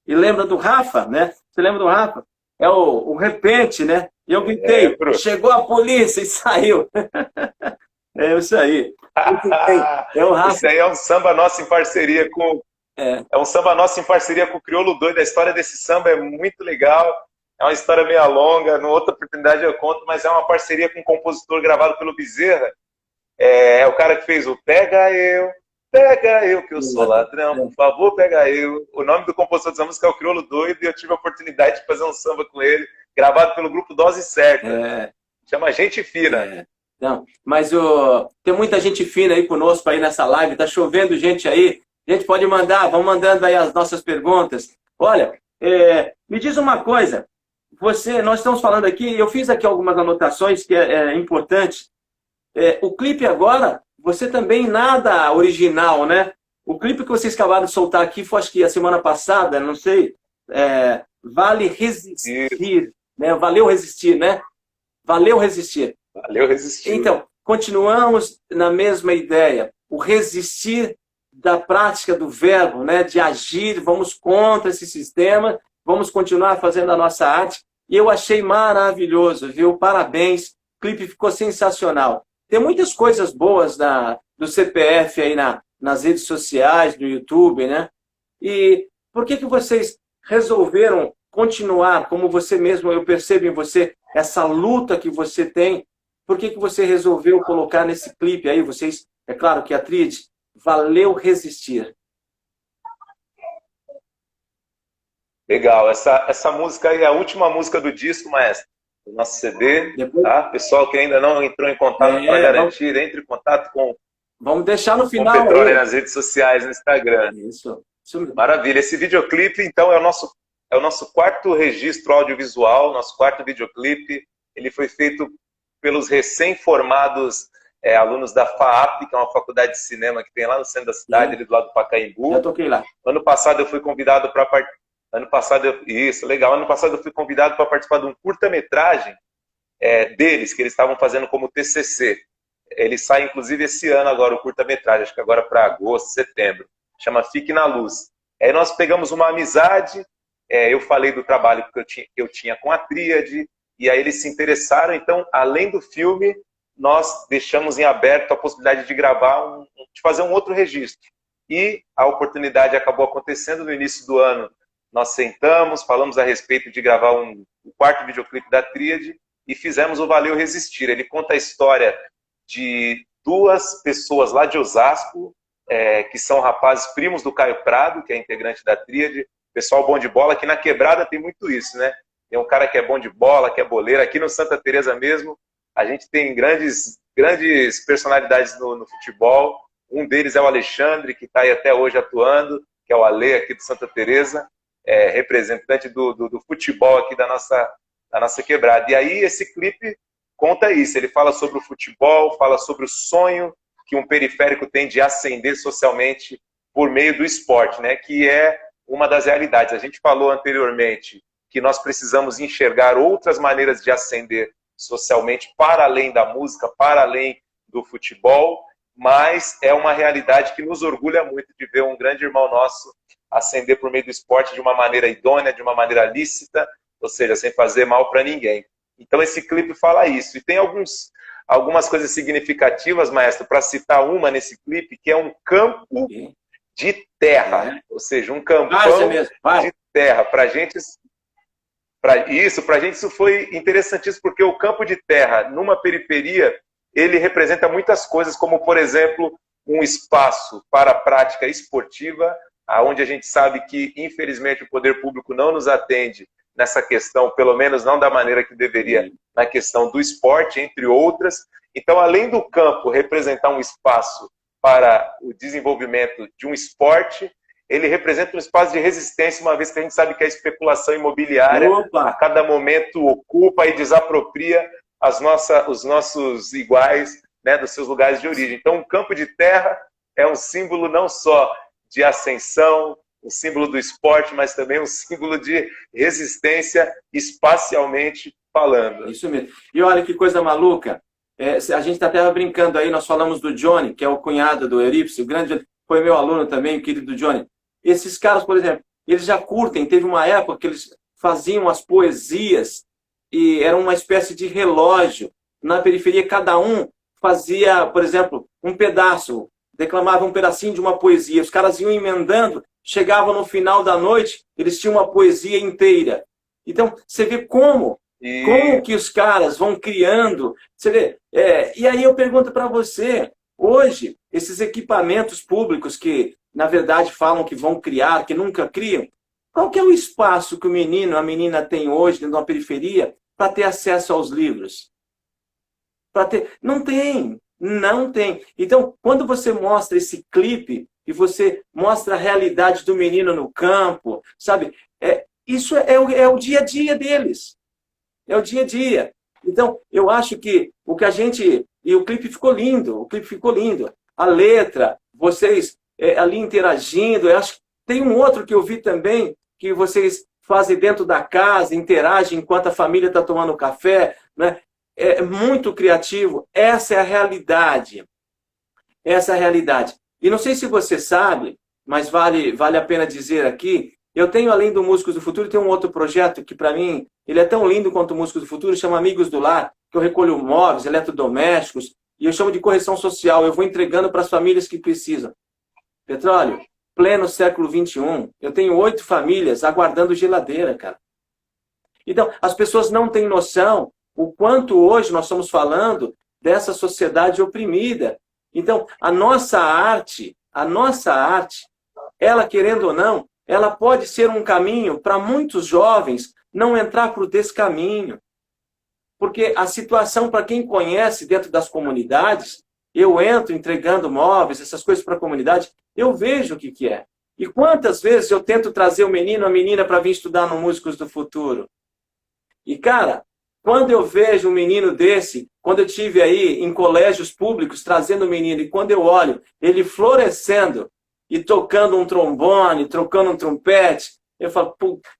E lembra do Rafa, né? Você lembra do Rafa? É o repente, né? E eu gritei, chegou a polícia e saiu. É isso aí. É o Rafa. Isso aí é um samba nosso em parceria com... É um samba nosso em parceria com o Crioulo Doido. A história desse samba é muito legal. É uma história meio longa. Numa outra oportunidade eu conto, mas é uma parceria com um compositor gravado pelo Bezerra. É o cara que fez o Pega Eu, que eu sou ladrão, por favor, pega eu. O nome do compositor dessa música é o Crioulo Doido e eu tive a oportunidade de fazer um samba com ele, gravado pelo grupo Dose Certa. Chama Gente Fina. Não, mas tem muita gente fina aí conosco aí nessa live, tá chovendo gente aí. A gente pode mandar, vão mandando aí as nossas perguntas. Olha, me diz uma coisa. Nós estamos falando aqui, eu fiz aqui algumas anotações que é importante. O clipe agora, você também nada original, né? O clipe que vocês acabaram de soltar aqui foi, acho que a semana passada, não sei, Vale Resistir, né? Valeu Resistir, né? Valeu Resistir. Valeu Resistir. Então, continuamos na mesma ideia. O resistir da prática do verbo, né? De agir, vamos contra esse sistema, vamos continuar fazendo a nossa arte. E eu achei maravilhoso, viu? Parabéns, o clipe ficou sensacional. Tem muitas coisas boas do CPF aí nas redes sociais, no YouTube, né? E por que vocês resolveram continuar, como você mesmo, eu percebo em você, essa luta que você tem Por que você resolveu colocar nesse clipe aí? Vocês, é claro que a tríade, Valeu Resistir. Legal. Essa música aí é a última música do disco, maestro, do nosso CD. Depois, Tá? Pessoal que ainda não entrou em contato para garantir, entre em contato vamos deixar no com final. Petróleo nas redes sociais, no Instagram. Isso. Maravilha. Esse videoclipe, então, é o nosso quarto registro audiovisual, nosso quarto videoclipe. Ele foi feito pelos recém-formados alunos da FAAP, que é uma faculdade de cinema que tem lá no centro da cidade, ali do lado do Pacaembu. Já toquei lá. Ano passado eu fui convidado para Isso, legal. Ano passado eu fui convidado para participar de um curta-metragem deles, que eles estavam fazendo como TCC. Ele sai, inclusive, esse ano agora, o curta-metragem, acho que agora para agosto, setembro. Chama Fique na Luz. Aí nós pegamos uma amizade, eu falei do trabalho que eu tinha com a Tríade, e aí eles se interessaram. Então, além do filme, nós deixamos em aberto a possibilidade de gravar, de fazer um outro registro. E a oportunidade acabou acontecendo no início do ano. Nós sentamos, falamos a respeito de gravar o quarto videoclipe da Tríade e fizemos o Valeu Resistir. Ele conta a história de duas pessoas lá de Osasco, que são rapazes primos do Caio Prado, que é integrante da Tríade, pessoal bom de bola. Aqui na Quebrada tem muito isso, né? Tem um cara que é bom de bola, que é boleiro. Aqui no Santa Teresa mesmo, a gente tem grandes personalidades no futebol. Um deles é o Alexandre, que está aí até hoje atuando, que é o Ale aqui do Santa Teresa, representante do futebol aqui da nossa Quebrada. E aí esse clipe conta isso. Ele fala sobre o futebol, fala sobre o sonho que um periférico tem de ascender socialmente por meio do esporte, né? Que é uma das realidades. A gente falou anteriormente que nós precisamos enxergar outras maneiras de ascender socialmente para além da música, para além do futebol, mas é uma realidade que nos orgulha muito de ver um grande irmão nosso ascender por meio do esporte de uma maneira idônea, de uma maneira lícita, ou seja, sem fazer mal para ninguém. Então esse clipe fala isso. E tem algumas coisas significativas, maestro, para citar uma nesse clipe, que é um campo de terra, ou seja, um campão de terra. Para gente isso foi interessantíssimo, porque o campo de terra, numa periferia, ele representa muitas coisas, como, por exemplo, um espaço para a prática esportiva, onde a gente sabe que, infelizmente, o poder público não nos atende nessa questão, pelo menos não da maneira que deveria, na questão do esporte, entre outras. Então, além do campo representar um espaço para o desenvolvimento de um esporte, ele representa um espaço de resistência, uma vez que a gente sabe que a especulação imobiliária a cada momento ocupa e desapropria os nossos iguais, né, dos seus lugares de origem. Então, o campo de terra é um símbolo não só de ascensão, um símbolo do esporte, mas também um símbolo de resistência espacialmente falando. Isso mesmo. E olha que coisa maluca. A gente está até brincando aí, nós falamos do Johnny, que é o cunhado do Eurípides, o grande, foi meu aluno também, o querido Johnny. Esses caras, por exemplo, eles já curtem, teve uma época que eles faziam as poesias e era uma espécie de relógio. Na periferia, cada um fazia, por exemplo, um pedaço, declamava um pedacinho de uma poesia. Os caras iam emendando, chegavam no final da noite, eles tinham uma poesia inteira. Então, você vê como que os caras vão criando. Você vê, e aí eu pergunto para você, hoje, esses equipamentos públicos que, na verdade, falam que vão criar, que nunca criam, qual que é o espaço que o menino, a menina tem hoje dentro de uma periferia para ter acesso aos livros? Não tem. Não tem. Então, quando você mostra esse clipe e você mostra a realidade do menino no campo, sabe? Isso é o dia a dia deles. É o dia a dia. Então, eu acho que o que a gente... E o clipe ficou lindo. O clipe ficou lindo. A letra, vocês ali interagindo. Eu acho que tem um outro que eu vi também, que vocês fazem dentro da casa, interagem enquanto a família está tomando café, né? É muito criativo. Essa é a realidade. Essa é a realidade. E não sei se você sabe, mas vale a pena dizer aqui, eu tenho, além do Músicos do Futuro, tem um outro projeto que, para mim, ele é tão lindo quanto o Músicos do Futuro, chama Amigos do Lar, que eu recolho móveis, eletrodomésticos, e eu chamo de correção social. Eu vou entregando para as famílias que precisam. Petróleo, pleno século XXI, eu tenho 8 famílias aguardando geladeira, cara. Então, as pessoas não têm noção o quanto hoje nós estamos falando dessa sociedade oprimida. Então, a nossa arte, ela, querendo ou não, ela pode ser um caminho para muitos jovens não entrar por desse caminho. Porque a situação, para quem conhece dentro das comunidades, eu entro entregando móveis, essas coisas para a comunidade, eu vejo o que é. E quantas vezes eu tento trazer o menino, a menina para vir estudar no Músicos do Futuro? E, cara, quando eu vejo um menino desse, quando eu tive aí em colégios públicos trazendo o menino, e quando eu olho ele florescendo e tocando um trombone, trocando um trompete, eu falo,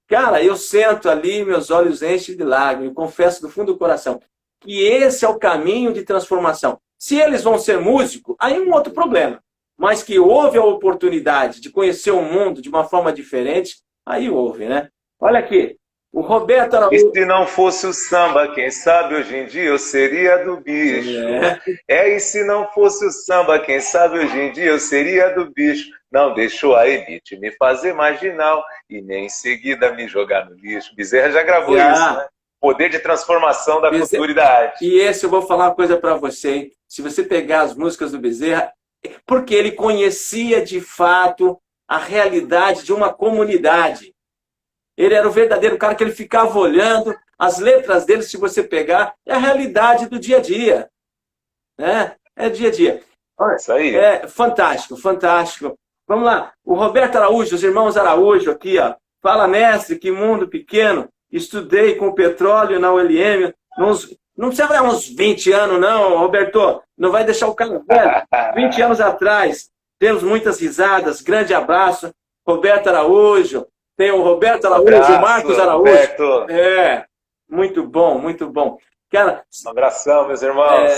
cara, eu sento ali, meus olhos enchem de lágrimas, eu confesso do fundo do coração que esse é o caminho de transformação. Se eles vão ser músicos, aí é um outro problema. Mas que houve a oportunidade de conhecer o mundo de uma forma diferente, aí houve, né? Olha aqui, o Roberto Araújo... E se não fosse o samba, quem sabe hoje em dia eu seria do bicho. E se não fosse o samba, quem sabe hoje em dia eu seria do bicho. Não deixou a elite me fazer marginal e nem em seguida me jogar no lixo. Bezerra já gravou isso, né? Poder de transformação da cultura e da arte. E esse eu vou falar uma coisa para você, hein? Se você pegar as músicas do Bezerra, porque ele conhecia de fato a realidade de uma comunidade. Ele era o verdadeiro cara que ele ficava olhando, as letras dele, se você pegar, é a realidade do dia a dia. Né? É dia a dia. Isso aí. É fantástico, fantástico. Vamos lá, o Roberto Araújo, os irmãos Araújo aqui, ó. Fala, mestre, que mundo pequeno. Estudei com petróleo na ULM. Não precisa uns 20 anos, não, Roberto. Não vai deixar o cara velho. 20 anos atrás. Temos muitas risadas. Grande abraço. Roberto Araújo. Tem o Roberto Araújo, o Marcos Araújo. Roberto. Muito bom, muito bom. Cara, um abração, meus irmãos.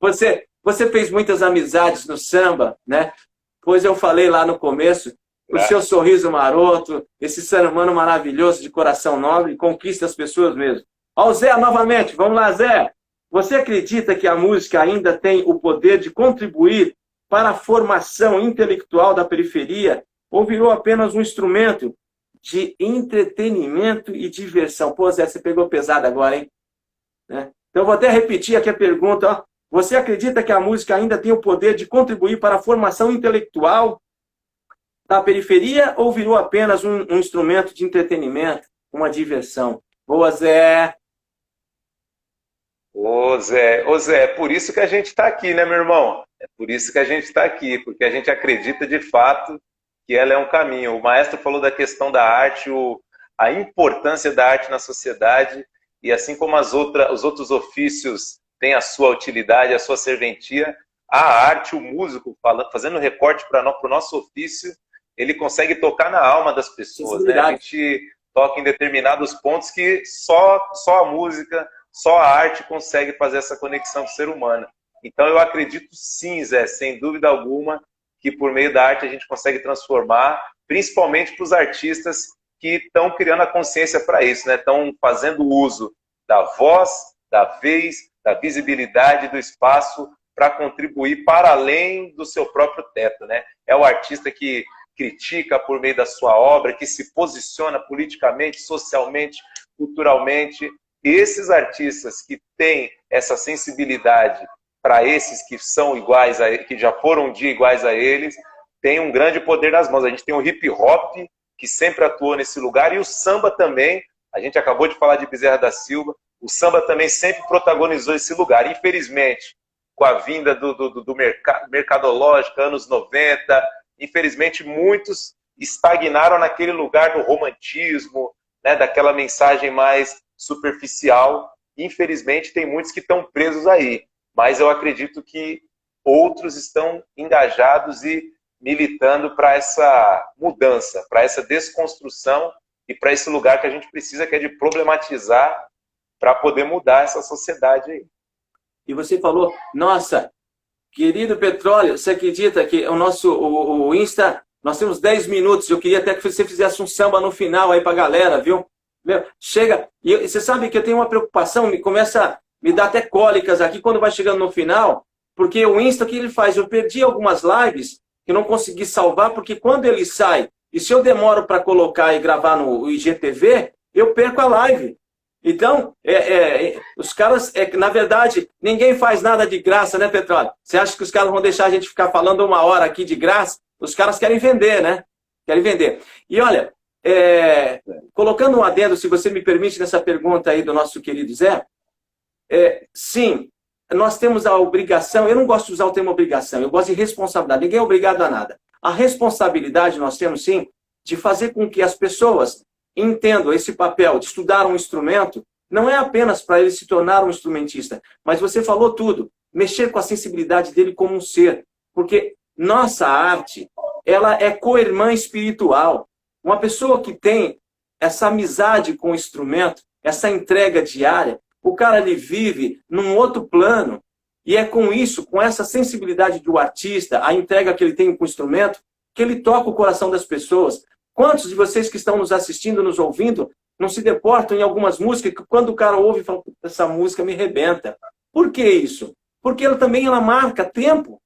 Você fez muitas amizades no samba, né? Pois eu falei lá no começo, o seu sorriso maroto, esse ser humano maravilhoso, de coração nobre, conquista as pessoas mesmo. Ó, o Zé, novamente, vamos lá, Zé. Você acredita que a música ainda tem o poder de contribuir para a formação intelectual da periferia ou virou apenas um instrumento de entretenimento e diversão? Pô, Zé, você pegou pesado agora, hein? Né? Então, eu vou até repetir aqui a pergunta. Ó. Você acredita que a música ainda tem o poder de contribuir para a formação intelectual da periferia ou virou apenas um instrumento de entretenimento, uma diversão? Boa, Zé! Ô Zé, é por isso que a gente está aqui, né, meu irmão? É por isso que a gente está aqui, porque a gente acredita de fato que ela é um caminho. O maestro falou da questão da arte, a importância da arte na sociedade, e assim como os outros ofícios têm a sua utilidade, a sua serventia, a arte, o músico, fazendo recorte para o nosso ofício, ele consegue tocar na alma das pessoas. Né? A gente toca em determinados pontos que só a música, só a arte consegue fazer essa conexão com o ser humano. Então eu acredito sim, Zé, sem dúvida alguma, que por meio da arte a gente consegue transformar, principalmente para os artistas que estão criando a consciência para isso, né? Estão fazendo uso da voz, da vez, da visibilidade, do espaço para contribuir para além do seu próprio teto, né? É o artista que critica por meio da sua obra, que se posiciona politicamente, socialmente, culturalmente. Esses artistas que têm essa sensibilidade para esses que são iguais a que já foram um dia iguais a eles, têm um grande poder nas mãos. A gente tem o hip hop, que sempre atuou nesse lugar, e o samba também. A gente acabou de falar de Bezerra da Silva, o samba também sempre protagonizou esse lugar. Infelizmente, com a vinda do mercadológico, anos 90, infelizmente muitos estagnaram naquele lugar do romantismo, né, daquela mensagem mais superficial. Infelizmente, tem muitos que estão presos aí. Mas eu acredito que outros estão engajados e militando para essa mudança, para essa desconstrução e para esse lugar que a gente precisa, que é de problematizar para poder mudar essa sociedade aí. E você falou, nossa, querido Petróleo, você acredita que o Insta, nós temos 10 minutos, eu queria até que você fizesse um samba no final aí para a galera, viu? Chega, e você sabe que eu tenho uma preocupação, me dá até cólicas aqui quando vai chegando no final, porque o Insta, o que ele faz? Eu perdi algumas lives que não consegui salvar, porque quando ele sai, e se eu demoro para colocar e gravar no IGTV, eu perco a live. Então, os caras, na verdade, ninguém faz nada de graça, né, Petróleo? Você acha que os caras vão deixar a gente ficar falando 1 hora aqui de graça? Os caras querem vender, né? Querem vender. E olha, colocando um adendo, se você me permite, nessa pergunta aí do nosso querido Zé, sim, nós temos a obrigação, eu não gosto de usar o termo obrigação, eu gosto de responsabilidade, ninguém é obrigado a nada. A responsabilidade nós temos, sim, de fazer com que as pessoas entendam esse papel de estudar um instrumento, não é apenas para ele se tornar um instrumentista, mas você falou tudo, mexer com a sensibilidade dele como um ser, porque nossa arte, ela é co-irmã espiritual. Uma pessoa que tem essa amizade com o instrumento, essa entrega diária, o cara ali vive num outro plano, e é com isso, com essa sensibilidade do artista, a entrega que ele tem com o instrumento, que ele toca o coração das pessoas. Quantos de vocês que estão nos assistindo, nos ouvindo, não se deportam em algumas músicas que quando o cara ouve, fala, essa música me rebenta. Por que isso? Porque ela também marca tempo.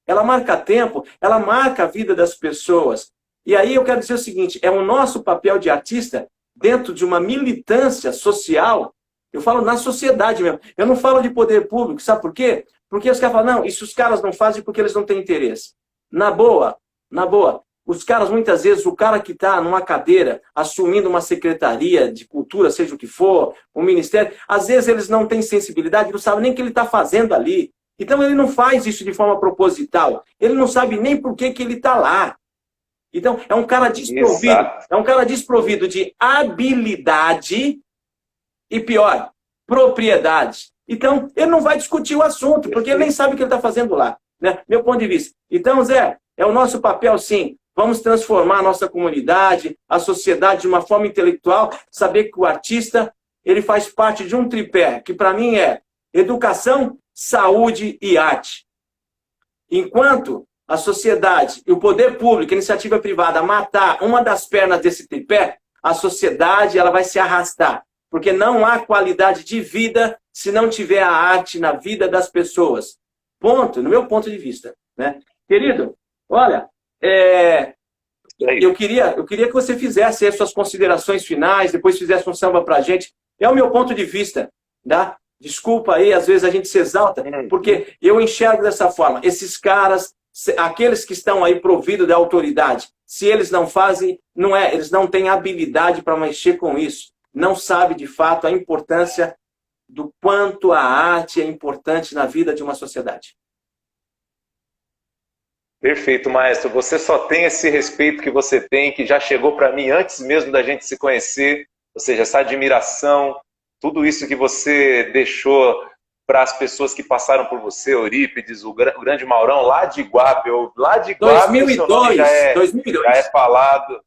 Ela marca tempo, ela marca a vida das pessoas. E aí eu quero dizer o seguinte, é o nosso papel de artista dentro de uma militância social, eu falo na sociedade mesmo, eu não falo de poder público, sabe por quê? Porque os caras falam, não, isso os caras não fazem porque eles não têm interesse. Na boa, os caras, muitas vezes, o cara que está numa cadeira, assumindo uma secretaria de cultura, seja o que for, um ministério, às vezes eles não têm sensibilidade, não sabem nem o que ele está fazendo ali. Então ele não faz isso de forma proposital. Ele não sabe nem por que ele está lá. Então é um cara desprovido. Exato. É um cara desprovido de habilidade e, pior, propriedade. Então ele não vai discutir o assunto, porque ele nem sabe o que ele está fazendo lá. Né? Meu ponto de vista. Então, Zé, é o nosso papel, sim. Vamos transformar a nossa comunidade, a sociedade de uma forma intelectual, saber que o artista ele faz parte de um tripé, que para mim é educação, saúde e arte. Enquanto a sociedade e o poder público, a iniciativa privada, matar uma das pernas desse tripé, a sociedade ela vai se arrastar. Porque não há qualidade de vida se não tiver a arte na vida das pessoas. Ponto, no meu ponto de vista. Né? Querido, olha, eu queria que você fizesse as suas considerações finais, depois fizesse um samba pra gente. É o meu ponto de vista, tá? Desculpa aí, às vezes a gente se exalta, porque eu enxergo dessa forma. Esses caras, aqueles que estão aí providos da autoridade, se eles não fazem, eles não têm habilidade para mexer com isso. Não sabem, de fato, a importância do quanto a arte é importante na vida de uma sociedade. Perfeito, maestro. Você só tem esse respeito que você tem, que já chegou para mim antes mesmo da gente se conhecer, ou seja, essa admiração, tudo isso que você deixou para as pessoas que passaram por você, Eurípides, o grande Maurão, lá de Iguape, 2002, já é falado.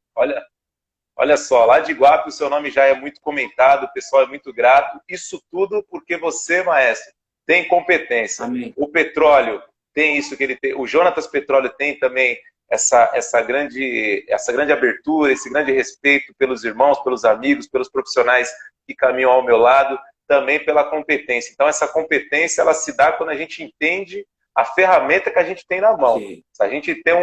Olha só, lá de Iguape o seu nome já é muito comentado, o pessoal é muito grato. Isso tudo porque você, maestro, tem competência. Amém. O Petróleo tem isso que ele tem. O Jonatas Petróleo tem também essa grande abertura, esse grande respeito pelos irmãos, pelos amigos, pelos profissionais que caminham ao meu lado, também pela competência. Então, essa competência ela se dá quando a gente entende a ferramenta que a gente tem na mão. Sim. Se a gente tem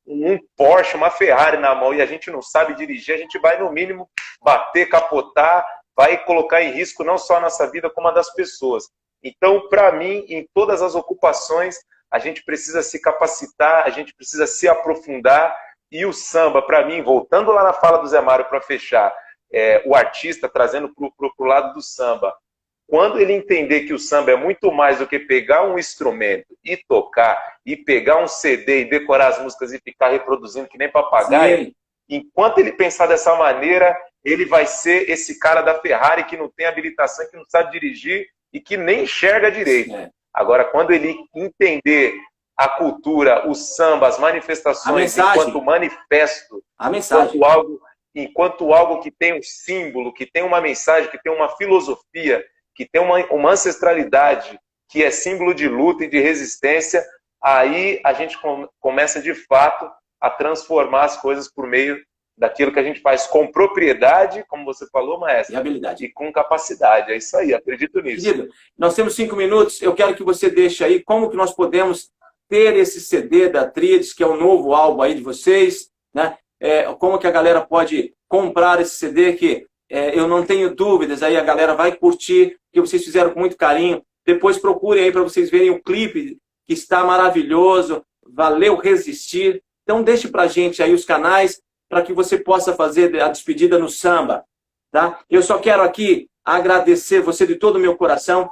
um Porsche, uma Ferrari na mão e a gente não sabe dirigir, a gente vai, no mínimo, bater, capotar, vai colocar em risco não só a nossa vida, como a das pessoas. Então, para mim, em todas as ocupações, a gente precisa se capacitar, a gente precisa se aprofundar. E o samba, para mim, voltando lá na fala do Zé Mário para fechar, o artista trazendo para o lado do samba, quando ele entender que o samba é muito mais do que pegar um instrumento e tocar, e pegar um CD e decorar as músicas e ficar reproduzindo que nem papagaio, enquanto ele pensar dessa maneira, ele vai ser esse cara da Ferrari que não tem habilitação, que não sabe dirigir e que nem enxerga direito. Agora, quando ele entender a cultura, o samba, as manifestações enquanto manifesto, enquanto algo que tem um símbolo, que tem uma mensagem, que tem uma filosofia, que tem uma ancestralidade, que é símbolo de luta e de resistência, aí a gente começa, de fato, a transformar as coisas por meio daquilo que a gente faz com propriedade, como você falou, maestro, e habilidade. E com capacidade. É isso aí, acredito nisso. Querido, nós temos 5 minutos, eu quero que você deixe aí como que nós podemos ter esse CD da Tríades, que é o novo álbum aí de vocês, né? Como que a galera pode comprar esse CD, que eu não tenho dúvidas, aí a galera vai curtir, que vocês fizeram com muito carinho. Depois procurem aí para vocês verem o clipe, que está maravilhoso, valeu resistir. Então deixe para a gente aí os canais, para que você possa fazer a despedida no samba. Tá? Eu só quero aqui agradecer você de todo o meu coração.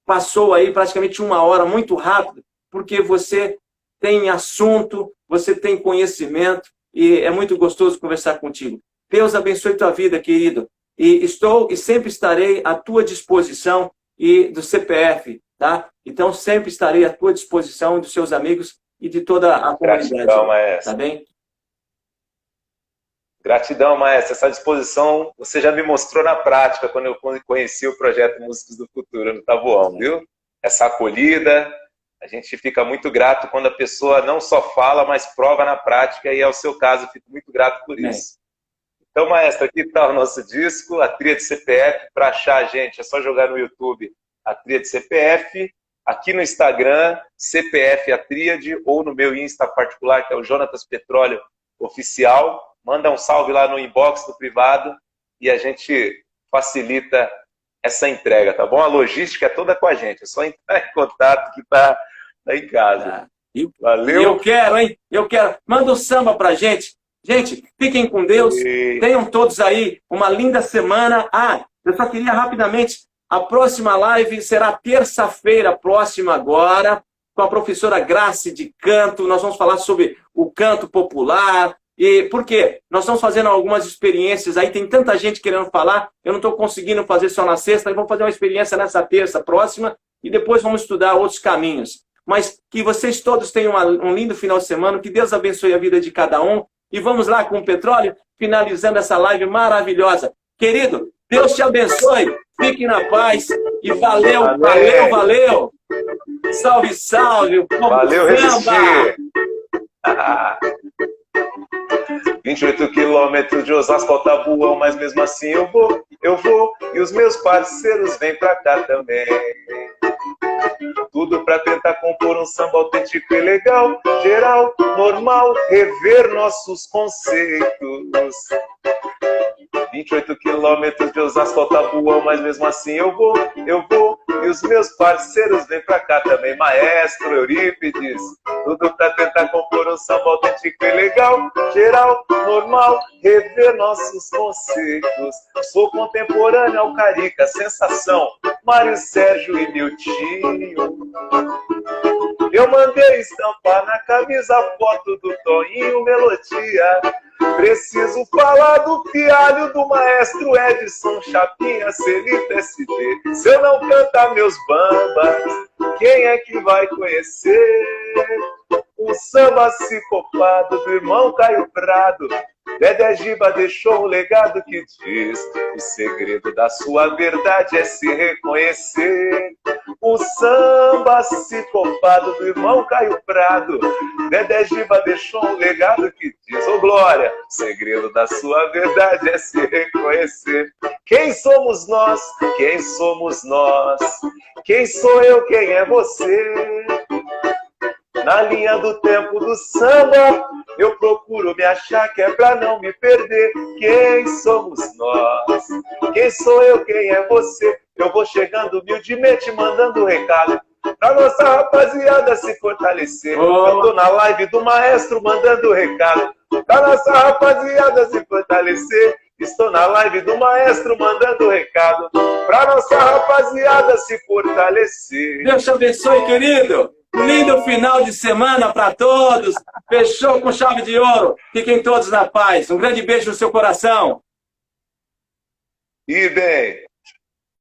Passou aí praticamente 1 hora, muito rápido, porque você tem assunto, você tem conhecimento, e é muito gostoso conversar contigo. Deus abençoe tua vida, querido. E estou e sempre estarei à tua disposição e do CPF, tá? Então sempre estarei à tua disposição dos seus amigos e de toda a comunidade. Gratidão, maestro. Tá bem? Gratidão, maestro. Essa disposição você já me mostrou na prática quando eu conheci o projeto Músicos do Futuro no Taboão, viu? Essa acolhida, a gente fica muito grato quando a pessoa não só fala, mas prova na prática, e é o seu caso, eu fico muito grato por isso. Então, maestro, aqui está o nosso disco, a Tríade CPF. Para achar a gente, é só jogar no YouTube a Tríade CPF, aqui no Instagram, CPF a Tríade, ou no meu Insta particular, que é o Jonatas Petróleo Oficial. Manda um salve lá no inbox do privado e a gente facilita essa entrega, tá bom? A logística é toda com a gente, é só entrar em contato que tá em casa. Valeu? Eu quero, hein? Eu quero. Manda um samba pra gente. Gente, fiquem com Deus. Tenham todos aí uma linda semana. Ah, eu só queria rapidamente, a próxima live será terça-feira próxima agora, com a professora Grace de canto. Nós vamos falar sobre o canto popular. E por quê? Nós estamos fazendo algumas experiências aí, tem tanta gente querendo falar, eu não estou conseguindo fazer só na sexta, vamos fazer uma experiência nessa terça próxima e depois vamos estudar outros caminhos. Mas que vocês todos tenham um lindo final de semana, que Deus abençoe a vida de cada um. E vamos lá com o Petróleo, finalizando essa live maravilhosa. Querido, Deus te abençoe, fique na paz e valeu, amém. Valeu, valeu. Salve, salve. Valeu, resistir. 28 quilômetros de Osasco ao Taboão, mas mesmo assim eu vou, e os meus parceiros vêm pra cá também. Tudo pra tentar compor um samba autêntico e legal, geral, normal, rever nossos conceitos. 28 quilômetros de Osasco ao Taboão, mas mesmo assim eu vou, e os meus parceiros vêm pra cá também. Maestro Eurípides, tudo pra tentar compor um samba autêntico e legal, geral, normal, rever nossos conceitos. Sou contemporâneo ao Carica, sensação, Mário Sérgio e Miltinho. Eu mandei estampar na camisa a foto do Toninho Melodia. Preciso falar do pialho do maestro Edson Chapinha, Celita SD. Se eu não cantar meus bambas, quem é que vai conhecer? O samba psicopado do irmão Caio Prado. Dedé Giba deixou um legado que diz: o segredo da sua verdade é se reconhecer. O samba psicopado do irmão Caio Prado. Dedé Giba deixou um legado que diz: ô glória, o segredo da sua verdade é se reconhecer. Quem somos nós? Quem somos nós? Quem sou eu? Quem é você? Na linha do tempo do samba, eu procuro me achar, que é pra não me perder. Quem somos nós? Quem sou eu? Quem é você? Eu vou chegando humildemente, mandando recado pra nossa rapaziada se fortalecer. Eu tô na live do maestro, mandando recado pra nossa rapaziada se fortalecer. Estou na live do maestro, mandando recado pra nossa rapaziada se fortalecer. Deus te abençoe, querido. Lindo final de semana para todos. Fechou com chave de ouro. Fiquem todos na paz. Um grande beijo no seu coração. E bem.